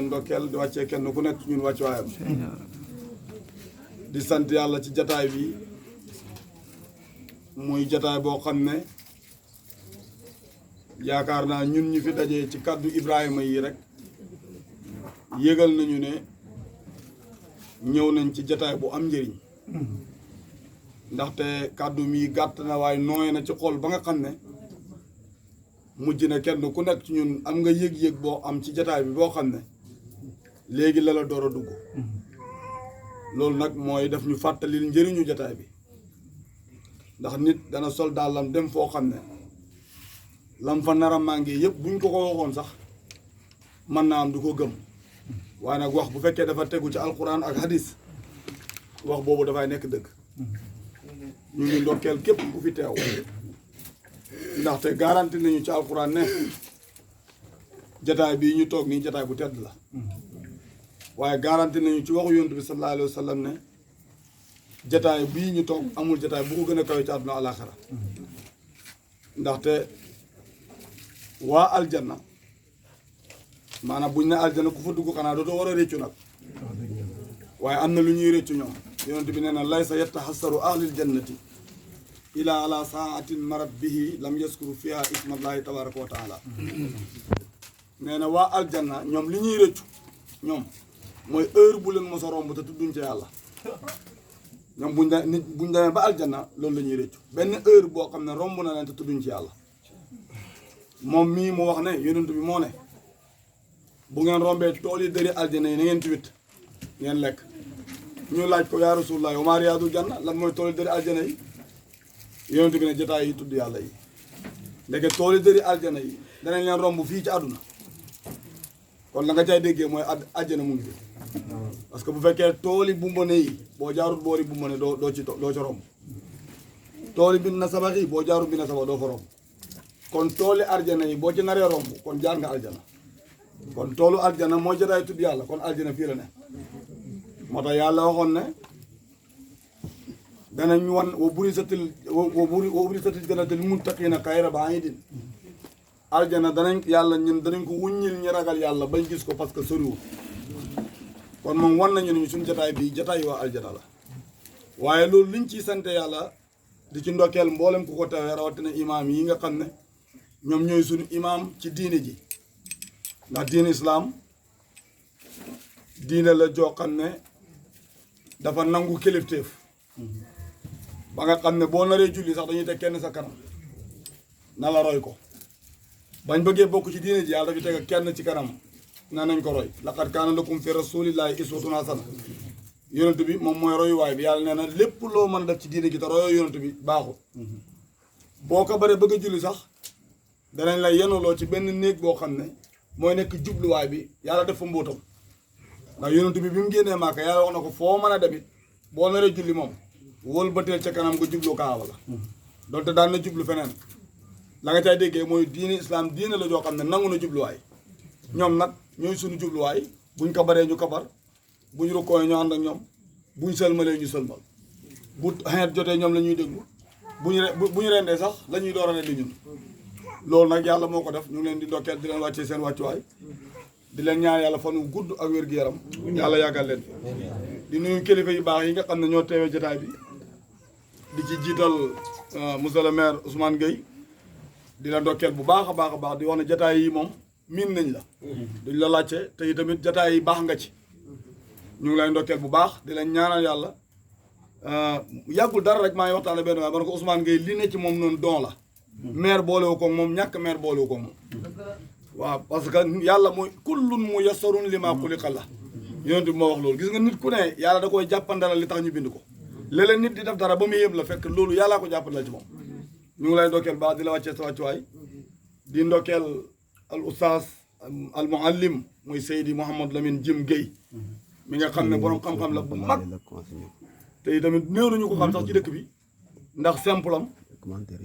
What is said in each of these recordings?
ndokkeel di wàccee kenn ku nekk ñun wàcc waayam di sant yàlla ci jataay bi muy jataay boo xam ne yaakaar naa ñun ñu fi dajee ci kàddu Ibrahima yi rek yëgal nañu ne ñëw nañ ci jataay bu am njëriñ ndaxte kàddu mi gàtt na waaye nooy na ci xol ba nga xam ne mujj na kenn ku nekk ci ñun am nga yëg-yëg boo am ci jataay bi boo xam ne léegi la la door a dugg loolu nag mooy daf ñu fàttalil njëriñu jataay bi ndax nit dana sol dàllam dem foo xam ne lam fa nar a màngee yëpp buñ ko waxoon sax mën naa am du ko gëm waaye nag wax bu fekkee dafa tegu ci alquran ak hadis wax boobu dafay nekk dëgg ñu ngi ndokkeel képp ku fi teew ndaxte garanti nañu ci alquran ne jataay bii ñu toog nii jataay bu tedd la waaye garanti nañu ci waxu yonent bi sallallahu alayhi wa sallam ne jataay bii ñu toog amul jataay bu ko gën a kawe ci àdduna alaxira ndaxte waa aljanna maanaam buñ ne aljanna ku fa dugg xanaa dootoo war a réccu nag waaye am na lu ñuy réccu ñoom yonent bi nee na laysa yataxassaru ahlil jannati ila ala saatin marat bihi lam yaskuru fiha ismallahi tabaraka wa taala nee na waa aljanna ñoom li ñuy réccu ñoom mooy heure bu leen mos a romb te tudduñ ca yàlla ñoom buñ demee ba aljanna loolu la ñuy réccu benn heure boo xam ne romb na leen te tudduñ ci yàlla moom mii mu wax ne yonent bi moo ne bu ngeen rombee tool yi dëri aljanna yi na ngeen ci witt ngeen lekk ñu laaj ko yaa rasulullah wa maa riyaadul janna lan mooy tool yi dëri aljanna yi yonent bi ne jotaay yi tudd yàlla yi ndeke tool yi dëri aljanna yi danañ leen romb fii ci àdduna kon la nga cay déggee mooy àjjana mu ngi fi parce que bu fekkee tooli bumbane yi boo jaarut boori bumbane doo ci romb tooli bi na sabax yi boo jaarut bi na sabax doo fa romb kon tooli aljana yi boo ci naree romb kon jaar nga aljana kon toolu aljana moo jotaay tudd yàlla kon aljana fii la ne moo tax yàlla waxoon ne danañ wan wa burisatil jannatu lil muttaqiina xayra ba'iidin aljana danañ ko wuññil ñi ragal yàlla bañ gis ko parce que soriwul kon moom wan nañu ne suñu jataay bi jataay waa aljana la waaye loolu liñ ciy sante yàlla di ci ndokkeel mboolem ku ko tawee rawatina imaam yi nga xam ne ñoom ñooy suñu imaam ci diine ji ndax diine islaam diine la joo xam ne dafa nangu kilifteef ba nga xam ne boo naree julli sax dañuy teg kenn sa kanam na la roy ko bañ bëggee bokk ci diine ji yàlla dafa teg kenn ci kanam na nañ ko roy laqad kaana lakum fi rasulillahi uswatun hasana yonent bi moom mooy royuwaay bi yàlla nee na lépp loo mën a def ci diine gi te royoo yonent bi baaxul boo ko baree bëgg a julli sax danañ la yenuloo ci benn néeg boo xam ne mooy nekk jubluwaay bi yàlla def fa mbóotam ndax yonent bi mu génnee Màkka yàlla wax na ko foo mën a demit boo naree julli moom wóol bëteel ca kanam nga jublu kaaba la donte daan na jublu feneen la nga cay déggee mooy diine islam diine la joo xam ne nangu na jubluwaay ñoom nag ñooy suñu jubluwaay buñ kabaree ñu kabar buñ rukkooyee ñu ànd ak ñoom buñ sëlmalee ñu sëlmal bu xeet jotee ñoom la ñuy déglu buñu rendee sax la ñuy door a rendi ñun loolu nag yàlla moo ko def ñu ngi leen di ndokkeel di leen wàccee seen wàccuwaay di leen ñaan yàlla fan wu gudd ak wér-gu-yaram yàlla yàggal leen di nuyu kilifa yu baax yi nga xam ne ñoo teewee jotaay bi di ci jiital monsieur le maire Ousmane Gueye di la ndokkeel bu baax a baax a baax di wax ne jotaay yi moom miin nañ la duñ la laajte te itamit jotaay yi baax nga ci ñu ngi lay ndokkeel bu baax di leen ñaanal yàlla yàggul dara rek maa ngi waxtaan benn waaye man ko Ousmane Gueye li ne ci moom noonu don la maire boolewu ko moom ñàkk maire boolewu ko moom waaw parce que yàlla mooy kullun muyassarun limaa xuliqa la yonent bi moo wax loolu gis nga nit ku ne yàlla da koy jàppandalal li tax ñu bind ko léeg-léeg nit di def dara ba mu yéem la fekk loolu yàllaa ko jàppandal ci moom ñu ngi lay ndokkeel baax di la wàccee sa wàccuwaay di ndokkeel al oustaz al muallim muy Seydi Mouhamad Lamine Jim Gueye mi nga xam ne borom xam-xam la bu mag te tamit néew nañu ko xam sax ci dëkk bi ndax simple am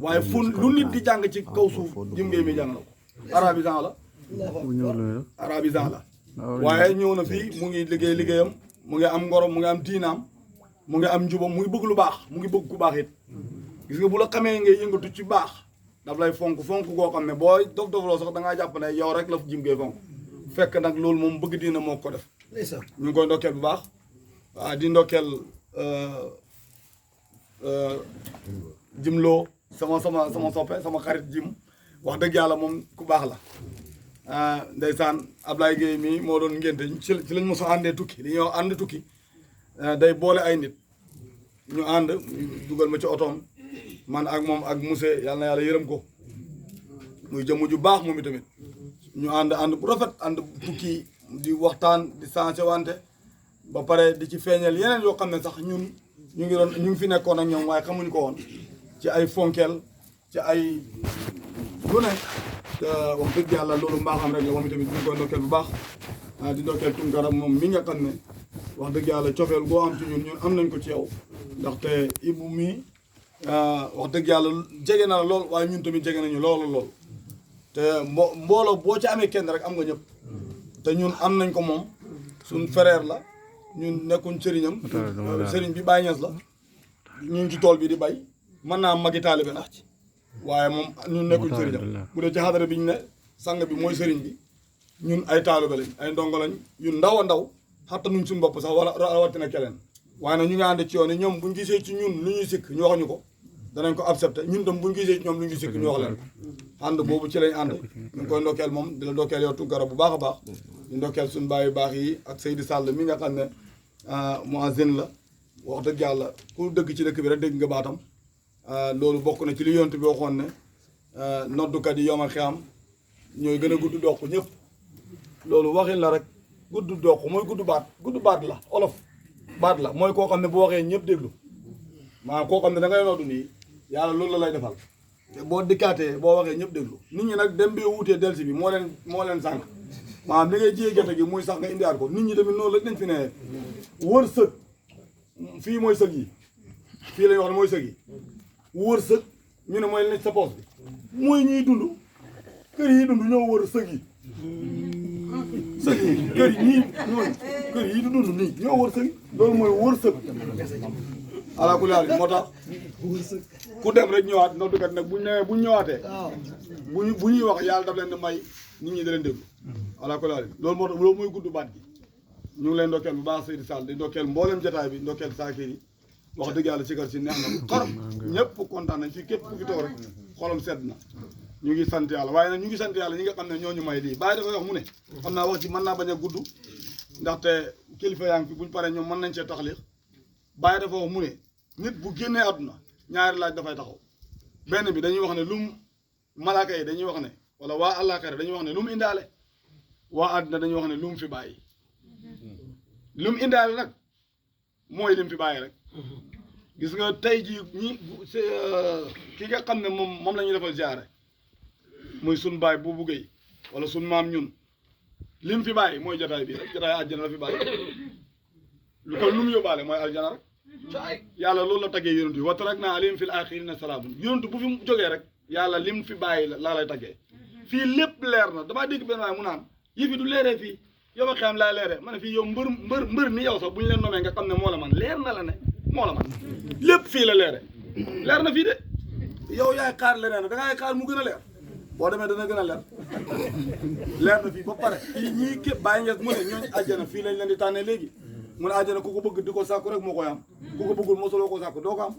waaye fu lu nit di jàng ci kaw suuf Jim Gueye mi jàng na ko arabisant la arabisant la waaye ñëw na fii mu ngi liggéey liggéeyam mu ngi am ngorom mu ngi am diinaam mu ngi am njubam mu ngi bëgg lu baax mu ngi bëgg ku baax it gis nga bu la xamee ngay yëngatu ci baax daf lay fonk goo xam ne booy dof dofloo sax da ngaa jàpp ne yow rek la Jim Gueye fonk fekk nag loolu moom bëgg diina moo ko def ñu ngi koy ndokkeel bu baax waaw di ndokkeel jimloo sama soppe sama xarit jim wax dëgg yàlla moom ku baax la ndeysaan Ablaye Gueye mii moo doon ngénte ci lañ mos a àndee tukki li ñuy wax ànd tukki day boole ay nit ñu ànd dugal ma ci otoom man ak moom ak monsieur yàlla na yàlla yërëm ko muy jëmm ju baax moom itamit ñu ànd bu rafet ànd tukki di waxtaan di sensé wante ba pare di ci feeñal yeneen yoo xam ne sax ñun ñu ngi fi nekkoon ak ñoom waaye xamuñ ko woon ci ay fonkeel ci ay lu ne wax dëgg yàlla loolu mbaaxam rek la moom itamit ñu ngi koy ndokkeel bu baax di ndokkeel Tunkara moom mi nga xam ne wax dëgg yàlla cofeel goo am ci ñun am nañ ko ci yow ndaxte Ibou mii wax dëgg yàlla jege na la lool waaye ñun tamit jege nañu lool te mbooloo boo ci amee kenn rek am nga ñëpp te ñun am nañ ko moom suñ frère la ñun nekkuñ sëriñam sëriñ bi Baye Niass la ñun ci tool bi di bay mën naa magi taalibe na waaye moom ñun nekkuñ sëriñam bu dee ci xadara bi ñu ne sang bi mooy sëriñ bi ñun ay taalibe lañ ay ndongo lañ ñun ndaw a ndaw xatta nuñ suñu bopp sax wala rawatina keneen waaye nag ñu ngi ànd ci yoon yi ñoom buñ gisee ci ñun lu ñuy sikk ñu wax ñu ko danañ ko accepté ñun tam buñ gisee ci ñoom lu ñuy sikk ñu wax leen ko ànd boobu ci lañ ànd ñu ngi koy ndokkeel moom di la ndokkeel yow Tunkara bu baax a baax di ndokkeel suñu baay yu baax yi ak Seydi Sall mi nga xam ne muazzin la wax dëgg yàlla ku dëgg ci dëkk bi rek dégg nga baatam loolu bokk na ci li yonent bi waxoon ne noddukat yi yomal xiyam ñooy gën a gudd doq ñëpp loolu waxin la rek gudd doq mooy gudd baat la olof baat la mooy koo xam ne bu waxee ñëpp déglu maanaam koo xam ne da ngay noddu nii yàlla loolu la lay defal te boo dikkaatee boo waxee ñëpp déglu nit ñi nag dem bee wuutee delsi bi moo leen sànq maanaam li ngay jiyee gerte gi muy sax nga indiwaat ko nit ñi tamit noonu la dañ fi ne wër sëg fii mooy sëg yi fii lañ wax ne mooy sëg yi wër sëg ñu ne mooy nekk sa poos bi mooy ñuy dund kër yi dund ñoo wër sëg yi sëg yi kër yi du dund nii ñoo wër sëg yi loolu mooy wër sëg ala kulli haal moo tax ku dem rek ñëwaat noddukat nag buñ ñëwaatee bu ñuy wax yàlla daf leen di may nit ñi da leen déglu ala kulli haal loolu moo tax loolu mooy gudd baat gi ñu ngi leen ndokkeel bu baax Seydi Sall di ndokkeel mboolem jotaay bi ndokkeel saakir yi wax dëgg yàlla sikar si neex na xaram ñëpp kontaan nañ fii képp ku fi toog rek xolam sedd na ñu ngi sant yàlla waaye nag ñu ngi sant yàlla ñi nga xam ne ñooñu may lii bàyyi dafa wax mu ne xam naa wax ci mën naa bañ a gudd ndaxte kilifa yaa ngi fi buñ paree ñoom mën nañ cee taxaliix bàyyi dafa wax mu ne nit bu génnee àdduna ñaari laaj dafay taxaw benn bi dañuy wax ne lum malaaka yi dañuy wax ne wala waa àllaaxira dañuy wax ne lu mu indaale waa àdduna dañuy wax ne lu mu fi bàyyi lu mu indaale nag mooy lim fi bàyyi rek gis nga tey jii ñi ki nga xam ne moom la ñuy defal ziyaare muy sun baay bu buggee wala sun maam ñun lim fi bàyyi mooy jotaay bi rek jotaay àjjana la fi bàyyi lu ko lu mu yóbbaale mooy aljana rek yàlla loolu la taggee yonent yi wa taraknaa alayhim fil aaxiriina salaamun yonent bu fi jógee rek yàlla lim fi bàyyi laa lay taggee fii lépp leer na damaa dégg benn waay mu naan yëf yi du leeree fii yow ma xam laa leeree ma ne fii yow mbër ni yow sax bu ñu leen nomee nga xam ne moo la man leer na la ne moo la man lépp fii la leere leer na fii de yow yaay xaar leneen da ngay xaar mu gën a leer boo demee dana gën a leer na fii ba pare fii ñii képp bàyyi ngees mu ne ñooñu àjjana fii lañ leen di tànnee léegi mu ne àjjana ku ko bëgg di ko sàkku rek moo koy am ku ko bëggul mosuloo ko sàkku doo ko am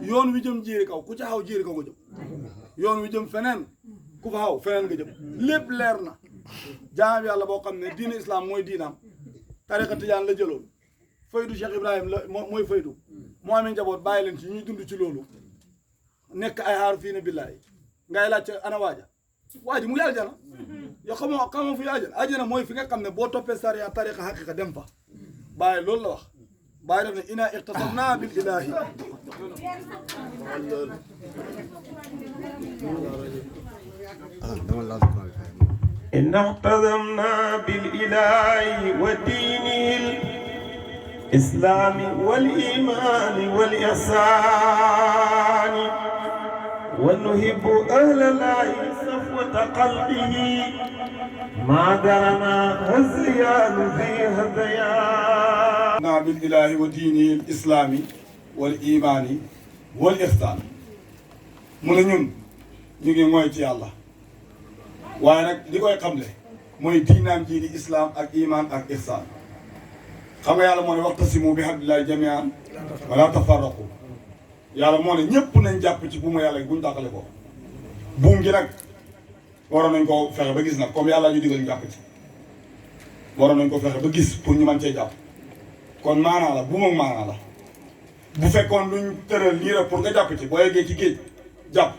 yoon wi jëm jéeri kaw ku ca xaw jéeri kaw nga jëm yoon wi jëm feneen ku fa xaw feneen nga jëm lépp leer na jaam yàlla boo xam ne diine islam mooy diinaam tariqa tijaan la jëloon faydu Cheikh Ibrahim la mooy faydu moo amee njaboot bàyyi leen ci ñuy dund ci loolu nekk ay xaaru fii ne billaay ngay laajte ana waaji mu ngi aljana yow xamoo fu aljana mooy fi nga xam ne boo toppee sariya tariqa haqiqa dem fa bàyyi loolu la wax bàyyi def ne ina ixtasamna bil ilahi إن احتضمنا بالإله ودين الإسلام والإيمان والإحسان ونحب أهل الله صفوة قلبه ما درنا هزيان في هذيان بالإله ودينه الإسلام والإيمان والإحسان من ñun ñu ngi mooy ci yàlla waaye nag li koy xamle mooy diinaam ji di islam ak iman ak ihsan xam nga yàlla moo ne wa'tasimu bi hablillahi jami'an wala tafarraqu yàlla moo ne ñëpp nañ jàpp ci buuma yàlla buñ tàqale ko buum gi nag waroon nañ ko fexe ba gis nag comme yàlla ñu digal ñu jàpp ci waroon nañ ko fexe ba gis pour ñu mën cee jàpp kon maanaa la buum ak maanaa la bu fekkoon luñ tëral lii rek pour nga jàpp ci boo yeggee ci géej jàpp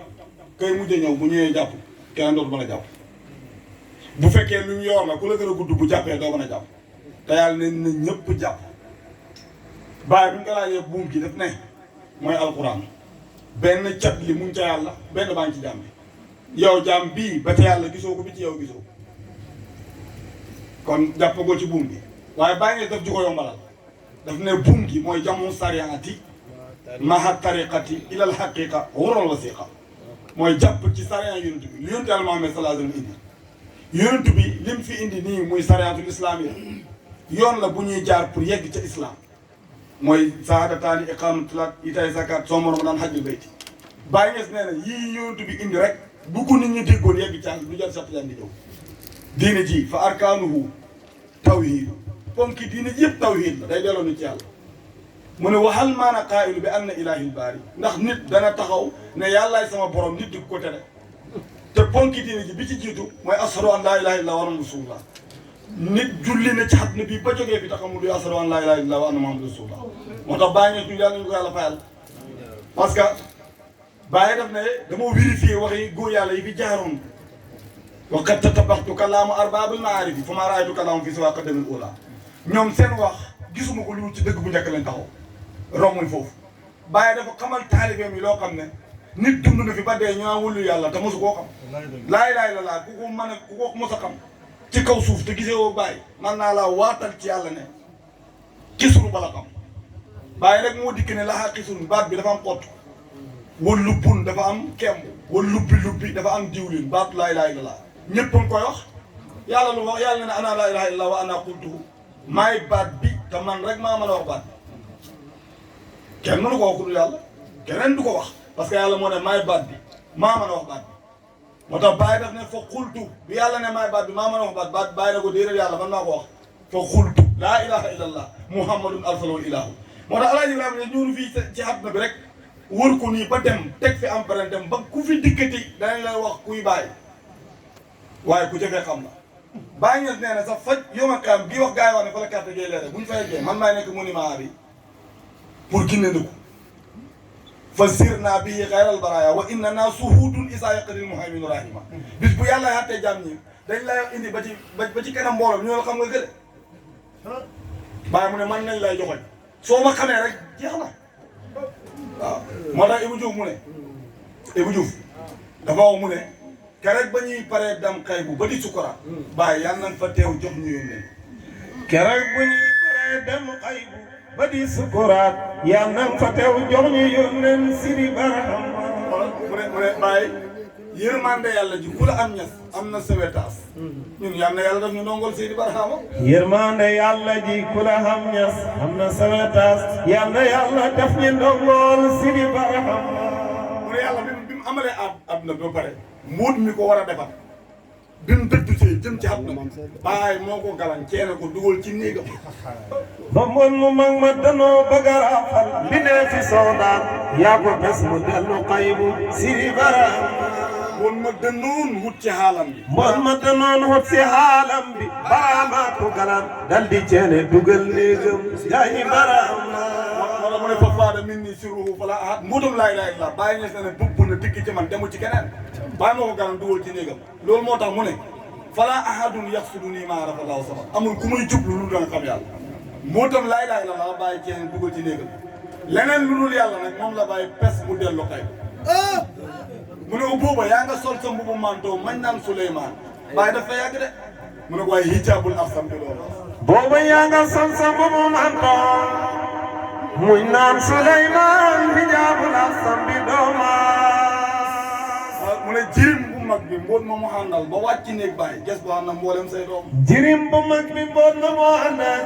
kay mujjee ñëw bu ñëwee jàpp keneen dootu mën a jàpp bu fekkee luñ yor la ku la gën a gudd bu jàppee doo mën a jàpp te yàlla ne na ñëpp jàpp bàyyi bu ñu ko laajee buum gi def ne mooy alquran benn cat li mu ngi ca yàlla benn baa ngi ci jaam bi yow jaam bii ba ca yàlla gisoo ko bi ci yow gisoo ko kon jàppagoo ci buum bi waaye bàyyi nga def ju ko yombalal daf ne buum gi mooy jamu sariyaati maha tariqati ilal haqiqa waral wasiqa mooy jàpp ci sariya yonent bi li yonent Yàlla Muhammad sallallahu alayhi wa sallam indi yonent bi lim fi indi nii muy sariyatul islam yi yoon la bu ñuy jaar pour yegg ca islam mooy saadataani iqaamatulat itay zakat soo moroom daan hajjul bayti bàyyi ngees nee na yii yonent bi indi rek bu ko nit ñi déggoon yegg ca du jar sax yaa ngi ñëw diine ji fa arkaanuhu tawhid ponki diine ji yëpp tawhid la day delloo ni ci yàlla mu ne waxal maana qaa'ilu bi anna ilaahil baari ndax nit dana taxaw ne yàllaay sama borom nit di ko tere te ponki diine ji bi ci jiitu mooy ashadu an laa ilaaha illallaah wa anna rasulullah nit julli na ci àdduna bi ba jógee fi taxaw mu di ashadu an laa ilaaha illallaah wa anna muhammadan rasulullah moo tax bàyyi ngeen ñu yàlla ñu ko yàlla fayal parce que bàyyi daf ne dama vérifier waxi góor yàlla yi fi jaaroon wa qad tatabaxtu kalaamu arbaabil maarifi fa maa raaytu kalaamu fi siwaa qadamil uulaa ñoom seen wax gisuma ko lu ci dëgg bu njëkk leen taxaw romul foofu bàyyi dafa xamal taalibeem yi loo xam ne nit dund na fi ba dee ñu naan wëllu yàlla te mosu koo xam laa ilaaha illallaah ku ko mën a ku ko mos a xam ci kaw suuf te gisee woo bàyyi man naa laa waatal ci yàlla ne xisuru bala xam bàyyi rek moo dikk ne laxaa xisuru baat bi dafa am xott wëllu bun dafa am kemb wëllu lubbi dafa am diwlin baat laa ilaaha illallaah ñëpp a ngi koy wax yàlla lu wax yàlla ne ana laa ilaaha illallaah wa ana qultuhu maay baat bi te man rek maa mën a wax baat bi kenn mënu ko wax ku dul yàlla keneen du ko wax parce que yàlla moo ne maay baat bi maa mën a wax baat bi moo tax bàyyi daf ne fa xultu bi yàlla ne maay baat bi maa mën a wax baat bàyyi na ko déedéet yàlla man maa ko wax fa xultu laa ilaha illallah muhammadun arsalahu ilahu moo tax alaaji Ibrahima ne ñuunu fii ci àdduna bi rek wër ko nii ba dem teg fi empreinte dem ba ku fi dikkati danañ lay wax kuy bàyyi waaye ku jafee xam la bàyyi ngeen nee na sax faj yomakam bii wax gars yi wax ne fa la carte gay leere bu ñu fa yeggee man maay nekk monument bi pour ginne ndiku fa sir naa bii xayral baraya wa inna naa suhudun isa yaqdiril muhayminu rahima bis bu yàlla xattee jàmm ñi dañ lay indi ba ci kanam mbooloo ñoo la xam nga gële bàyyi mu ne man nañ lay joxoñ soo ma xamee rek jeex na waaw moo tax Ibou Diouf mu ne Ibou Diouf dafa wax mu ne keroog ba ñuy paree dam xay bu ba di sukuraat bàyyi yàlla nañ fa teew jox ñu yónnee keroog bu ñuy paree dem xay bu ba di sukuraat yàlla nañ fa teew jox ñu yónnee Sidi Barham mu ne bàyyi yërmande yàlla ji ku la am ñas am na sewetaas ñun yal na yàlla daf ñu ndongol Sidi Barhama yërmande yàlla ji ku la am ñas am na sewetaas yal na yàlla daf ñu ndongol Sidi Barhama mu ne yàlla bi mu amalee àdduna bi ba pare mbuut mi ko war a defar bi mu dëddu see jëm ci àdduna bàyyi moo ko galan ceene ko dugal ci néegam ba moon mu mag ma danoo bëgg a raafal li ne fi soodaan yaa ko bés mu dellu xaybu Sidi Barhama moon ma dënnoon wut ci xaalam bi moon ma dënnoon wut ci xaalam bi Barhama ko galan dal di ceene dugal néegam gaañi Barhama wala mu ne fa faada min ni siruhu fala ahad mbuutum laa ilaaha illallaah bàyyi ñes ne bubb na dikk ci man demul ci keneen bàyyi moo ko galan dugal ci néegam loolu moo tax mu ne fala ahadun yaxsudu nii maa arafa llaahu samad amul ku muy jublu lu danga xam yàlla mbootam laa ilaaha illallaah bàyyi ceene dugal ci néegam leneen lu dul yàlla nag moom la bàyyi pes mu dellu xay mu ne ko booba yaa nga sol sa mbubu manto mañ naan Souleymane bàyyi dafa yàgg de mu ne ko waaye hijaabul afsam bi loolu booba yaa nga sol sa mbubu manto muñ naan Souleymane hijaabul afsam bi dooma mu ne jirim bu mag bi mboot ma mu àndal ba wàcc néeg bàyyi ges boo xam ne mboolem say doom jirim bu mag bi mboot ma mu àndal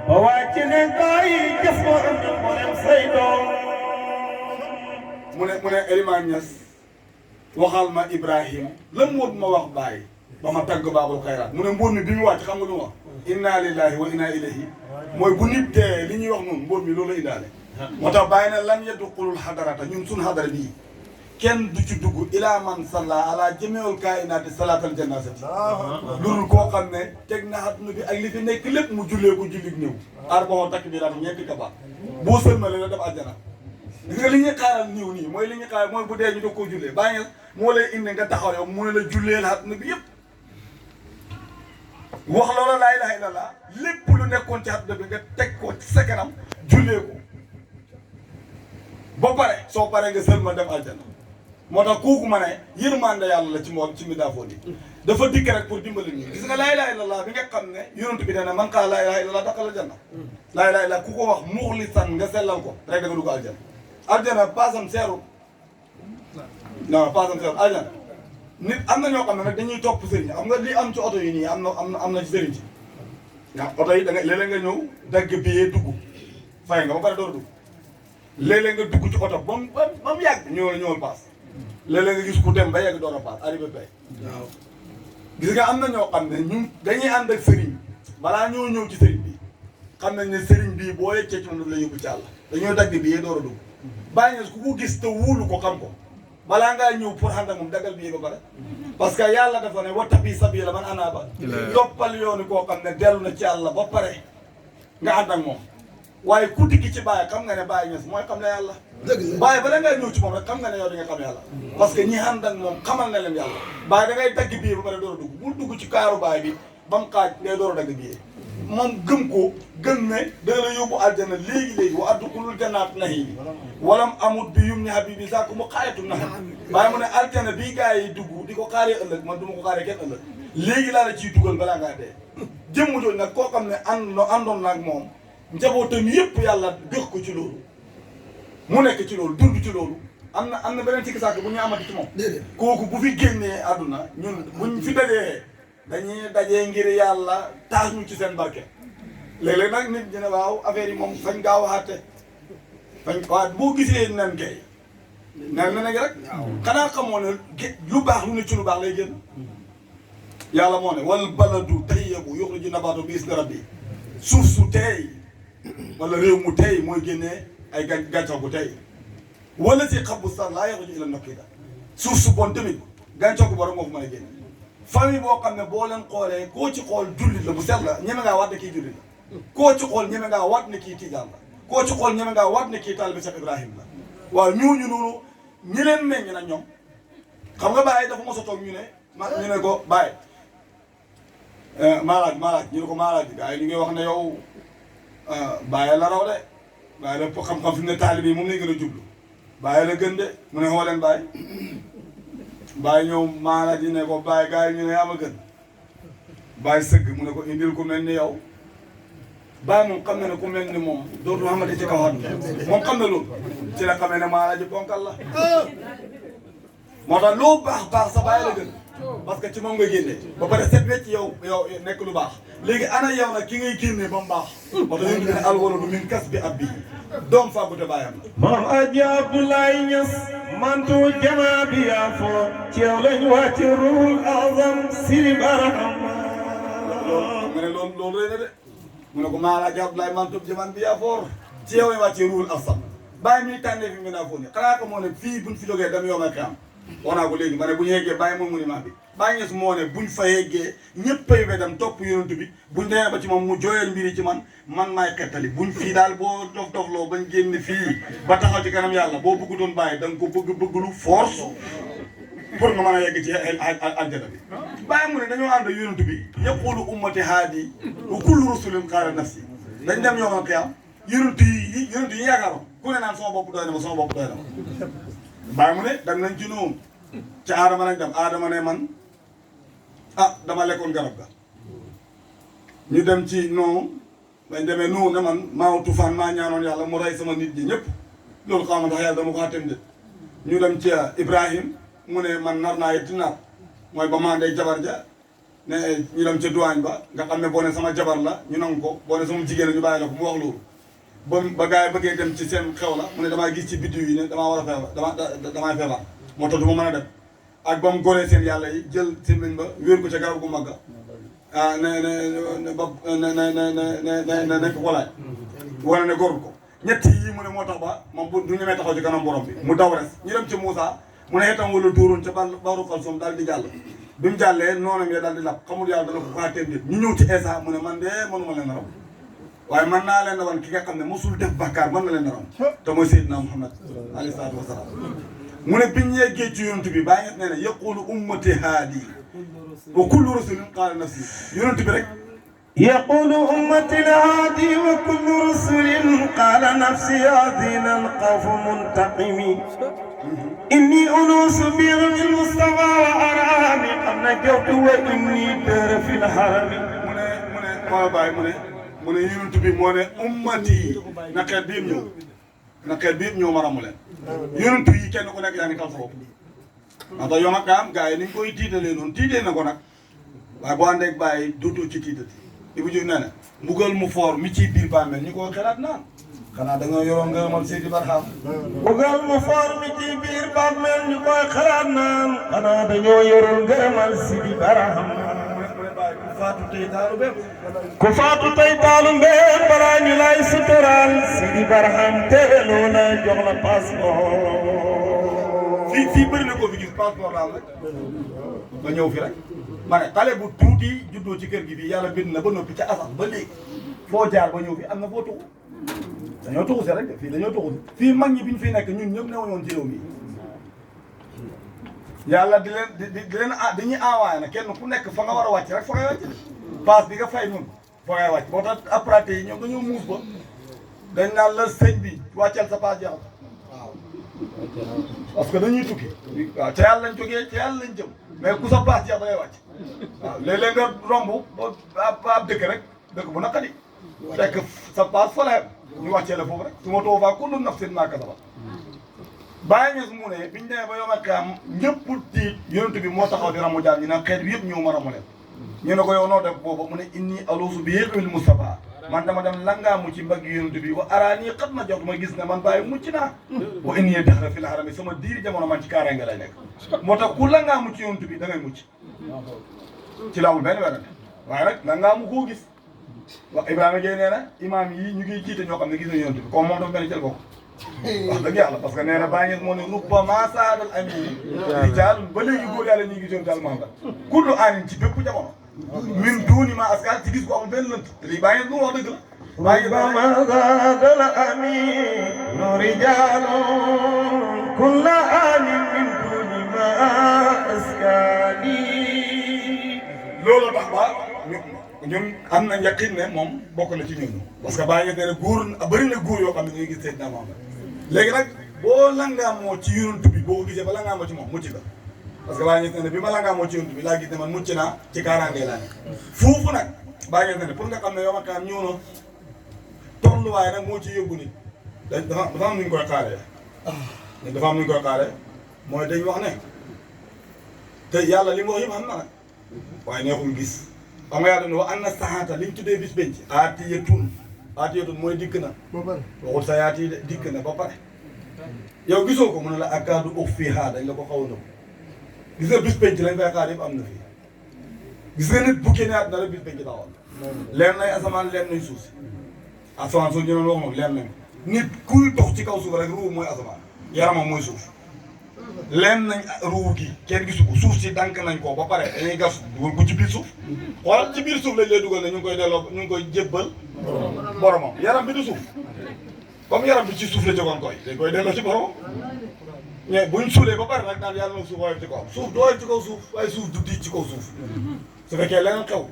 ba wàcc néeg bàyyi ges boo xam ne mboolem say doom mu ne Eliman Niass waxal ma Ibrahima la mboot ma wax bàyyi ba ma tagg baabul xayraat mu ne mbóot mi bi mu wàcc xam nga lu ma wax inna lillahi wa inna ilayhi mooy bu nit dee li ñuy wax noonu mbóot mi loolu la indaale moo tax bàyyi na lan yadxulul xadarata ñun suñ xadara bii kenn du ci dugg ilaa man salla ala jamiul kainaati salaatal janaasati lurul koo xam ne teg na àdduna bi ak li fi nekk lépp mu jullee ko jullit ñëw aar boo takk bi daal ñeenti kabaar boo sëlmale la def àjjana gis nga li ñuy xaaral niw nii mooy li ñuy xaaral mooy bu dee ñu doog koo jullee bàyyi nga moo lay indi nga taxaw yow mu ne la julleel àdduna bi yëpp wax loola laa ilaha illallah lépp lu nekkoon ci àdduna bi nga teg ko ci sa kanam jullee ko ba pare soo paree nga sëlma dem àjjana moo tax kooku ma ne yërmande yàlla la ci moom ci midaafoon yi dafa dikk rek pour dimbali ñu gis nga laa ilaaha illallah bi nga xam ne yonent bi nee na man kaa laa ilaaha illallah daxala janna laa ilaaha illallah ku ko wax muxlisan nga sellal ko rek da nga dugg aljana aljana paasam seeru non paasam seeru aljana nit am na ñoo xam ne nag dañuy topp sëriñ xam nga li am ci oto yi nii am na ci sëriñ ci ndax oto yi da nga léeg-léeg nga ñëw dagg billet dugg fay nga ba pare door a dugg léeg-léeg nga dugg ci oto ba mu yàgg ñëwal paas léeg-léeg nga gis ku dem ba yegg door a paas arrivé bay waaw gis nga am na ñoo xam ne ñun dañuy ànd ak sëriñ balaa ñoo ñëw ci sëriñ bi xam nañ ne sëriñ bii boo yeccee ci moom daf la yóbbu ci àlla dañoo dagg bi yee door a dugg bàyyi nga ku ko gis te wuulu ko xam ko balaa ngaa ñëw pour ànd ak moom daggal bi yee ba pare parce que yàlla dafa ne wattabi sabila man anaaba toppal yoonu koo xam ne dellu na ci àlla ba pare nga ànd ak moom waaye ku dikki ci Baye xam nga ne Baye Niass mooy xam ne yàlla Baye bala ngay ñëw ci moom rek xam nga ne yow di nga xam yàlla parce que ñi ànd ak moom xamal na leen yàlla Baye da ngay dagg bii ba pare door a dugg bul dugg ci kaaru Baye bi ba mu xaaj ngay door a dagg bii moom gëm ko gëm ne dana la yóbbu aljana léegi-léegi wa adxulul jannaat nahiim walam amut bi yum ni habibi saako mu xaayatu na Baye mu ne aljana bii gars yi dugg di ko xaaree ëllëg man du ma ko xaaree kenn ëllëg léegi laa la ciy dugal balaa ngaa dee jëmm jooju nag koo xam ne àndoon naag moom njabootam yëpp yàlla dëx ko ci loolu mu nekk ci loolu dund ci loolu am na beneen sikki sàkk bu ñu amati ci moom kooku bu fi génnee àdduna ñun buñ fi dajee dañuy dajee ngir yàlla taas ñu ci seen barke léeg-léeg nag nit ñi ne waaw affaire yi moom fañ gaaw waxaate fañ waaw boo gisee nen kay nen na nag rek xanaa xamoo ne lu baax lu ne ci lu baax lay génn yàlla moo ne wal baladu tayyibu yuxriju nabaatahu bi izni rabbi suuf su teey wala réew mu tey mooy génnee ay gàncax gu tey wala si xabu sax laa yaxruju illa nakida suuf su bon tamit gàncax gu borom moo fa mën a génne famille boo xam ne boo leen xoolee koo ci xool jullit la bu set la ñeme ngaa waat ne kii jullit la koo ci xool ñeme ngaa waat ne kii tijaan la koo ci xool ñeme ngaa waat ne kii taalibe Cheikh Ibrahim la waaw ñooñu noonu ñi leen meññ nag ñoom xam nga Baye dafa mos a toog ñu ne ko Baye maalaaj ñu ne ko maalaaj gars yi li ngay wax ne yow Baye la raw de Baye la xam-xam fi mu ne taalibe yi moom lañ gën a jublu Baye la gën de mu ne xoo leen Baye Baye ñëw maalaaj yi ne ko Baye gars yi ñu ne yaa ma gën Baye sëgg mu ne ko indil ku mel ni yow Baye moom xam na ne ku mel ni moom dootul xamante ci kaw moom xam na loolu ci la xamee ne maalaaj yi bonkal la moo tax loo baax sa Baye la gën parce que ci moom nga génne ba pare set wecc yow nekk lu baax léegi ana yow nag ki ngay génne ba mu baax moo tax ñu ne alwaladu min kasbi abbi doom fàggute baayam la Maam Aji Abdoulaye Niass mantu jamaa bi yaa foo ci yow lañ wàcce ruhul azam Sëriñ Barhama loolu nga ne loolu rëy na de mu ne ko Maam Aji Abdoulaye mantu jamaa bi yaa foo ci yow lañ wàcce ruhul azam bàyyi mi tànnee fi mu naa foo ni xanaa ko moo ne fii buñ fi jógee dem yow may xam wax naa ko léegi ma ne bu ñu yeggee bàyyi moom monument bi Baye Niass moo ne buñ fa yeggee ñëpp ay wedam topp yonent bi buñ demee ba ci moom mu jooyal mbiri ci man maay xettali buñ fii daal boo dof-dofloo bañ génn fii ba taxaw ci kanam yàlla boo bëgg doon bàyyi da nga ko bëgg lu force pour nga mën a yegg ci aljana bi Baye mu ne dañoo ànd yonent bi yaqulu ummati haadi wa kullu rasulin qaala nafsi dañ dem yoomal qiyaam yonent yi yaakaaroon ku ne naan sama bopp doy na ma Baye mu ne dem nañ ci noonu ci aadama nañ dem aadama ne man dama lekkoon garab ga ñu dem ci noonu bañ demee noonu ne man maaw tufaan maa ñaanoon yàlla mu rey sama nit ñi ñëpp loolu xaw ma ndax yàlla dama ko xàttem de ñu dem ci Ibrahim mu ne man nar naa yetti nar mooy ba maa ndey jabar ja ne ñu dem ca douane ba nga xam ne boo ne sama jabar la ñu nangu ko boo ne sama jigéen la ñu bàyyi la ko mu wax loolu ba gars yi bëggee dem ci seen xew la mu ne damaa gis ci biddiw yi ne damaa war a feebar damay feebar moo tax du ma mën a dem ak ba mu goree seen yàlla yi jël simmiñ ba wéer ko ca garab gu mag ah ne ba ne ko laaj wala ne gorul ko ñett yi mu ne moo tax ba moom bu du ñemee taxaw ci kanam borom bi mu daw res ñu dem ci Moussa mu ne itam wala dóoroon ca baru Xalsoom daal di jàll bi mu jàllee noonam ya daal di lab xamul yàlla dana ko xaateem nit ñu ñëw ci Isa mu ne man de mënuma leen a raw waaye man naa leen a wan ki nga xam ne mosul def bàkkaar mën na leen a raw te mooy Seydina Muhammad alayhi salaatu wa salaam mu ne biñ yeggee ci yonent bi bàyyi nee na yaqulu ummati haadi wa kullu rasulin qaala nafsi yonent bi rek يقول أمتي الهادي وكل رسول قال نفسي أذين القوف منتقمي إني أنوس بغم المصطفى وأراني قد نجوت وإني دار في الحرم ما باي mu ne yonent bi moo ne ummati na xeet bi yëpp ñëw maramu leen yonent yi kenn ku nekk yaa ngi tal sa bopp ndax da yom ak am gars yi ni ñu koy tiitalee noonu tiitee na ko nag waaye boo àndeeg bàyyi dootoo ci tiitati Ibou Diouf nee na mbugal mu foor mi ci biir bàmmeel ñu ko xelaat naan xanaa da nga yoroon ngërëmal Seydi Barham mbugal mu foor mi ci biir bàmmeel ñu koy xelaat naan xanaa dañoo yoroon ngërëmal Seydi Barham ku faatu tey taalu bépp ku faatu tey taalu mbéem balaa ñu lay suturaal Seydi Barham teeloo la jox la passeport fii bëri na koo fi gis passeport laal rek nga ñëw fi rek ma ne xale bu tuuti juddoo ci kër gi bi yàlla bind na ba noppi ca asal ba léegi foo jaar ba ñëw fi am na foo tuxu dañoo tuxu si rek de fii dañoo tuxu si fii mag ñi bi ñu fi nekk ñun ñëpp newoon woon ci réew mi yàlla di leen dañuy envoyé na kenn ku nekk fa nga war a wàcc rek fa ngay wàcc passe bi nga fay nun fa ngay wàcc moo tax apprenti yi ñoom dañoo muus ba dañ naan la sëñ bi wàccal sa passe jeexal waaw parce que dañuy tukki waaw ca yàlla lañ jógee ca yàlla lañ jëm mais ku sa passe jeex da ngay wàcc waaw léeg-léeg nga romb ab dëkk rek dëkk bu naqadi fekk sa passe fa la yem ñu wàccee la foofu rek su ma too faa kullu nafsin maa kasabat bàyyi ñes mu ne biñu demee ba yom ak am ñëpp tiit yonent bi moo taxaw di ramu jaar ñu naan xeet bi yëpp ñëw ma ramu leen ñu ne ko yow noo def booba mu ne inni aluusu bi yëlul Mustafa man dama dem langaamu ci mbagg yonent bi wa araani xat na jot ma gis ne man bàyyi mucc naa wa inni daxra fil harami sama diiri jamono man ci kaaraange lay nekk moo tax ku langaamu ci yonent bi da ngay mucc ci la amul benn werante waaye nag langaamu koo gis wax Ibrahima Gueye nee na imaam yi ñu ngi jiite ñoo xam ne gis nañu yonent bi comme moom dafa mel ni jël bokk wax dëgg yàlla parce que nee na bàyyi moo ne rubbama saadal amini rijaal ba léegi góor yàlla ñuy gisoon daal maam la kullu aanin ci bépp jamono min duuni ma askar ci gis ko amul benn lënt lii bàyyi lu wax dëgg la rubbama saadal amini rijaal kullu aanin min duuni ma askari loolu tax ba ñun am na yaqin ne moom bokk na ci ñun parce que bàyyi nga ne góor bëri na góor yoo xam ne ñuy gis Seydina Muhammad léegi nag boo langaamoo ci yonent bi boo ko gisee ba langaamoo ci moom mucc nga parce que bàyyi nga ne bi ma langaamoo ci yonent bi laa gis ne man mucc naa ci kaaraange laa nekk foofu nag bàyyi nga ne pour nga xam ne yow ak ñëw na tolluwaay nag moo ci yóbbu nit dafa am nu ñu koy xaaree dafa am nu ñu koy xaaree mooy dañ wax ne te yàlla li mu wax yëpp xam na nag waaye neexul gis xam nga yàlla ne wa anna saxaata liñ tuddee bis benn ci aatiyatun mooy dikk na waxul sa yaati dikk na ba pare yow gisoo ko mu ne la akkaadu ux fii xaar dañ la ko xaw a nëbb gis nga bis penc lañ fay xaar yëpp am na fii gis nga nit bu génnee àdduna rek bis penc taxawal leen nay asamaan leen nay suuf si asamaan soo jënoon wax moom leen nañ nit kuy dox ci kaw suuf rek ruu mooy asamaan yaramam mooy suuf leen nañ ruu gi kenn gisu ko suuf si dànk nañ ko ba pare dañuy gas dugal ko ci biir suuf xoolal ci biir suuf lañ lay dugal ne ñu ngi koy delloo ñu ngi koy jébbal boromam yaram bi du suuf comme yaram bi ci suuf la jógoon koy dañ koy delloo ci boromam mais buñ suulee ba pare nag naan yàlla na suuf woyof ci kaw suuf du woyof ci kaw suuf waaye suuf du diit ci kaw suuf su fekkee leneen xew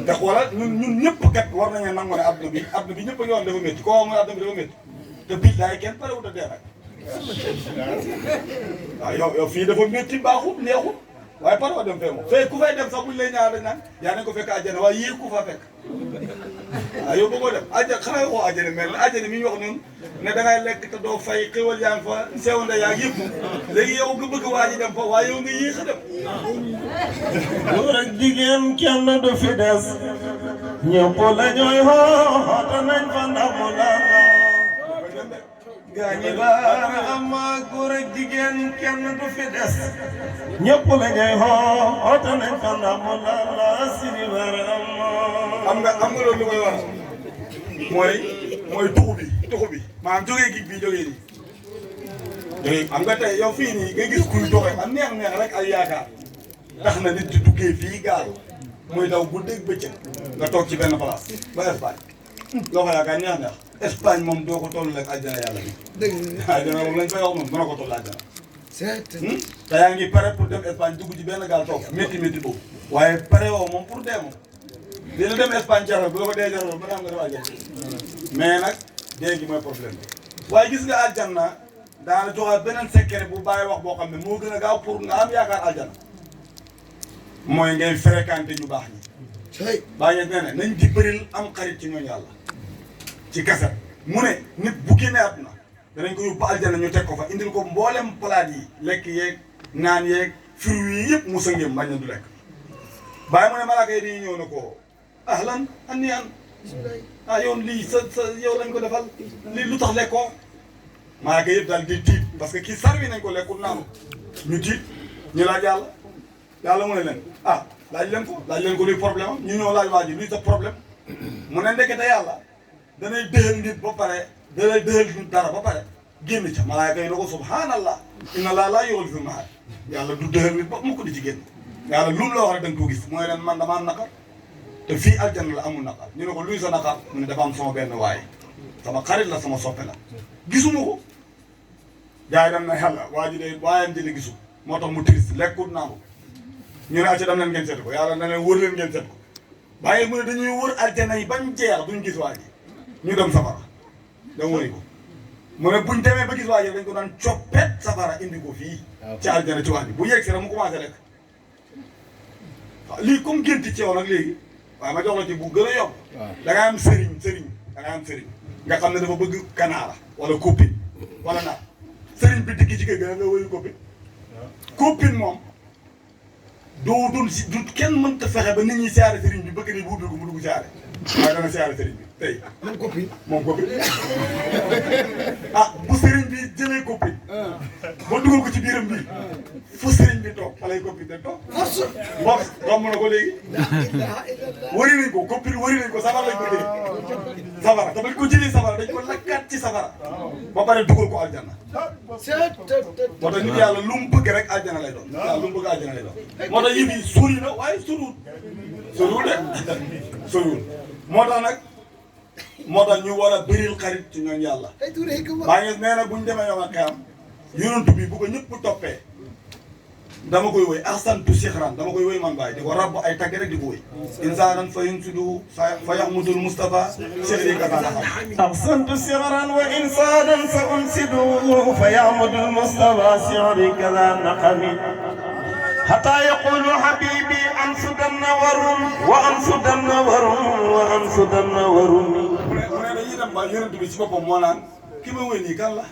te xoolal ñun ñëpp kat war nañu nangu ne adduna bi ñëpp a ngi woon dafa métti koo mooy adduna bi dafa métti te bii daay kenn pare wut a dee nag waaw yow fii dafa métti baaxul neexul waaye par wa dem fee moom fee ku fay dem sax buñ lay ñaar dañ naan yaa nañ ko fekk àjjana waaye yéeg ku fa fekk waaw yow bëggoo dem àjjana xanaa waxoo àjjana mel na àjjana mi ñu wax noonu ne da ngay lekk te doo fay xéwal yaa ngi fa seewande yaa ngi yëpp léegi yow nga bëgg waa ji dem fa waaye yow nga yéex a dem góor ak jigéen kenn du fi des ñëpp la ñooy xoote nañ fa ndax mu la gaañi baara amma góor ak jigéen kenn du fi des ñëpp la ñuy xoo oto nañ fa ndam la Sidi Bara amma xam nga loolu lu koy waral mooy tuxu bi maanaam jógee gi bii jógee nii léegi xam nga tey yow fii nii nga gis kuy doxee am neex rek ay yaakaar tax na nit di duggee fii gaal muy daw guddeeg bëccëg nga toog ci benn place ba Espagne loo ko yaakaar neex Espagne moom doo ko toll rek àjjana yàlla bi. dëgg la àjjana moom lañ fay wax moom mën na ko toll àjjana. te yaa ngi pare pour dem Espagne dugg ci benn gaal toog métti boobu. waaye pare woo moom pour dee moom dina dem Espagne jaral bu la ko dee jaral ba nga xam ne dafa àjjana mais nag dee gi mooy problème bi. waaye gis nga àjjana daana joxaat beneen secret bu bàyyi wax boo xam ne moo gën a gaaw pour nga am yaakaar àjjana mooy ngay fréquenté ñu baax ñi. bàyyi nee ne nañ di bëril am xarit ci ñooñu yàlla ci kaset mu ne nit bu génnee àdduna danañ ko yóbbu aljana ñu teg ko fa indil ko mboolem palaat yi lekk yeeg naan yeeg fruits yi yëpp mu sëngeem bañ na du lekk bàyyi mu ne malaaka yi dañuy ñëw na ko ahlan anni an yow lii sa yow lañ ko defal lii lu tax lekkoo malaaka yëpp daal di tiit parce que kii sarwi nañ ko lekkul naanu ñu tiit ñu laaj yàlla mu ne leen laaj leen ko luy problème am ñu ñëw laaj waa ji luy sa problème mu ne ndekete yàlla danay dëhal nit ba pare danay dëhal nit dara ba pare génn ca malaaka yi na ko subhanallah inna laa yughlifu l-mi'aad yàlla du dëhal nit ba mu ko di ci génn yàlla lu mu la wax rek da nga ko gis mooy leen man dama am naqar te fii aljanna la amul naqar ñu ne ko luy sa naqar mu ne dafa am sama benn waaye sama xarit la sama soppe la gisuma ko jaay dem na yàlla waa ji de waayam jële gisu moo tax mu triste lekkut naa ko ñu ne acca dem leen ngeen seet ko yàlla na leen wër leen ngeen seet ko waaye mu ne dañuy wër aljana yi bañ jeex duñ gis waa ji ñu dem safara dem wëri ko mu ne buñ demee ba gis waa ji dañ ko daan coppet safara indi ko fii ci aljana ci waa ji bu yegg si rek mu commencé rek waaw lii comme génti ci yow nag léegi waaye ma jox la ci bu gën a yomb da nga am sëriñ da nga am sëriñ nga xam ne dafa bëgg kanaara wala copine wala naat sëriñ bi dikki ci kër ga nga wëri copine copine moom du kenn mënta fexe ba nit ñi siyaare sëriñ bi bëgg ni bu dugg mu dugg siyaare waaye dana siyaare sëriñ bi tey moom copine bu sëriñ bi jëlee copine ba dugal ko ci biiram bi fu sëriñ bi toog fa lay copine de toog moom romb na ko léegi wëri nañ ko copine wëri nañ ko safara lañ ko jëlee safara te bañ ko jëlee safara dañ ko lakkaat ci safara ba pare dugal ko aljanna moo tax nit yàlla lu mu bëgg rek aljana lay doon yàlla lu mu bëgg aljana lay doon moo tax yëf yi sori na waaye soriwul de soriwul moo tax ñu war a bëril xarit ci ñoom yàlla baa ngi nee na buñ demee yow ak xeyam yonent bi bu ko ñëpp toppee dama koy woy ahsantu sixran dama koy woy man baay di ko rabb ay tagg rek di ko woy insaanan fa yunsidu fa yaxmudul Mustafa sixri katana ahsantu sixran wa insaanan fa unsidu fa yaxmudul Mustafa sixri katana naqami حتى يقول حبيبي أنسد النور وأنسد النور وأنسد النور mu ne dañuy dem ba yonent bi si boppam moo naan ki ma wéy nii kan la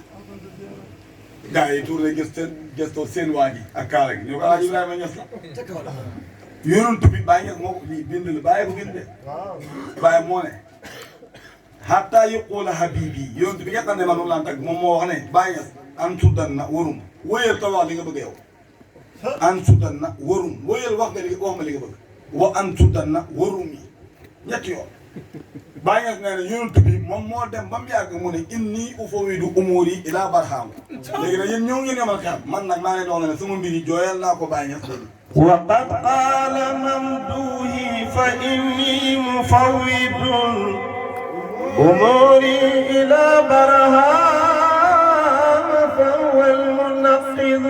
gars yi tourné gëstoo seen waa ji ak kaala gi ñu ko Alaaji Ibrahima Ñas la yonent bi Baay Ñas moo ko bind la bàyyi ko bind de bàyyi moo ne hatta yuqula habibi yonent bi nga xam ne man moom laan tagg moom moo wax ne Baay Ñas ansudan na warum wóyal ta wax li nga bëgg yow an sudan na warum wóoyal wax nga li wax ma li nga bëgg wa an sudan na warum yi ñetti yoon bàyyi nga nee na yonent bi moom moo dem ba mu yàgg mu ne inni ufawwidu umuri ila barham léegi nag yéen ñëw ngeen yomal xam man nag maa ngi doon ne sama mbir yi jooyal naa ko bàyyi ñas léegi وقد قال ممدوحي فإني مفوض أموري إلى برهام فهو المنقذ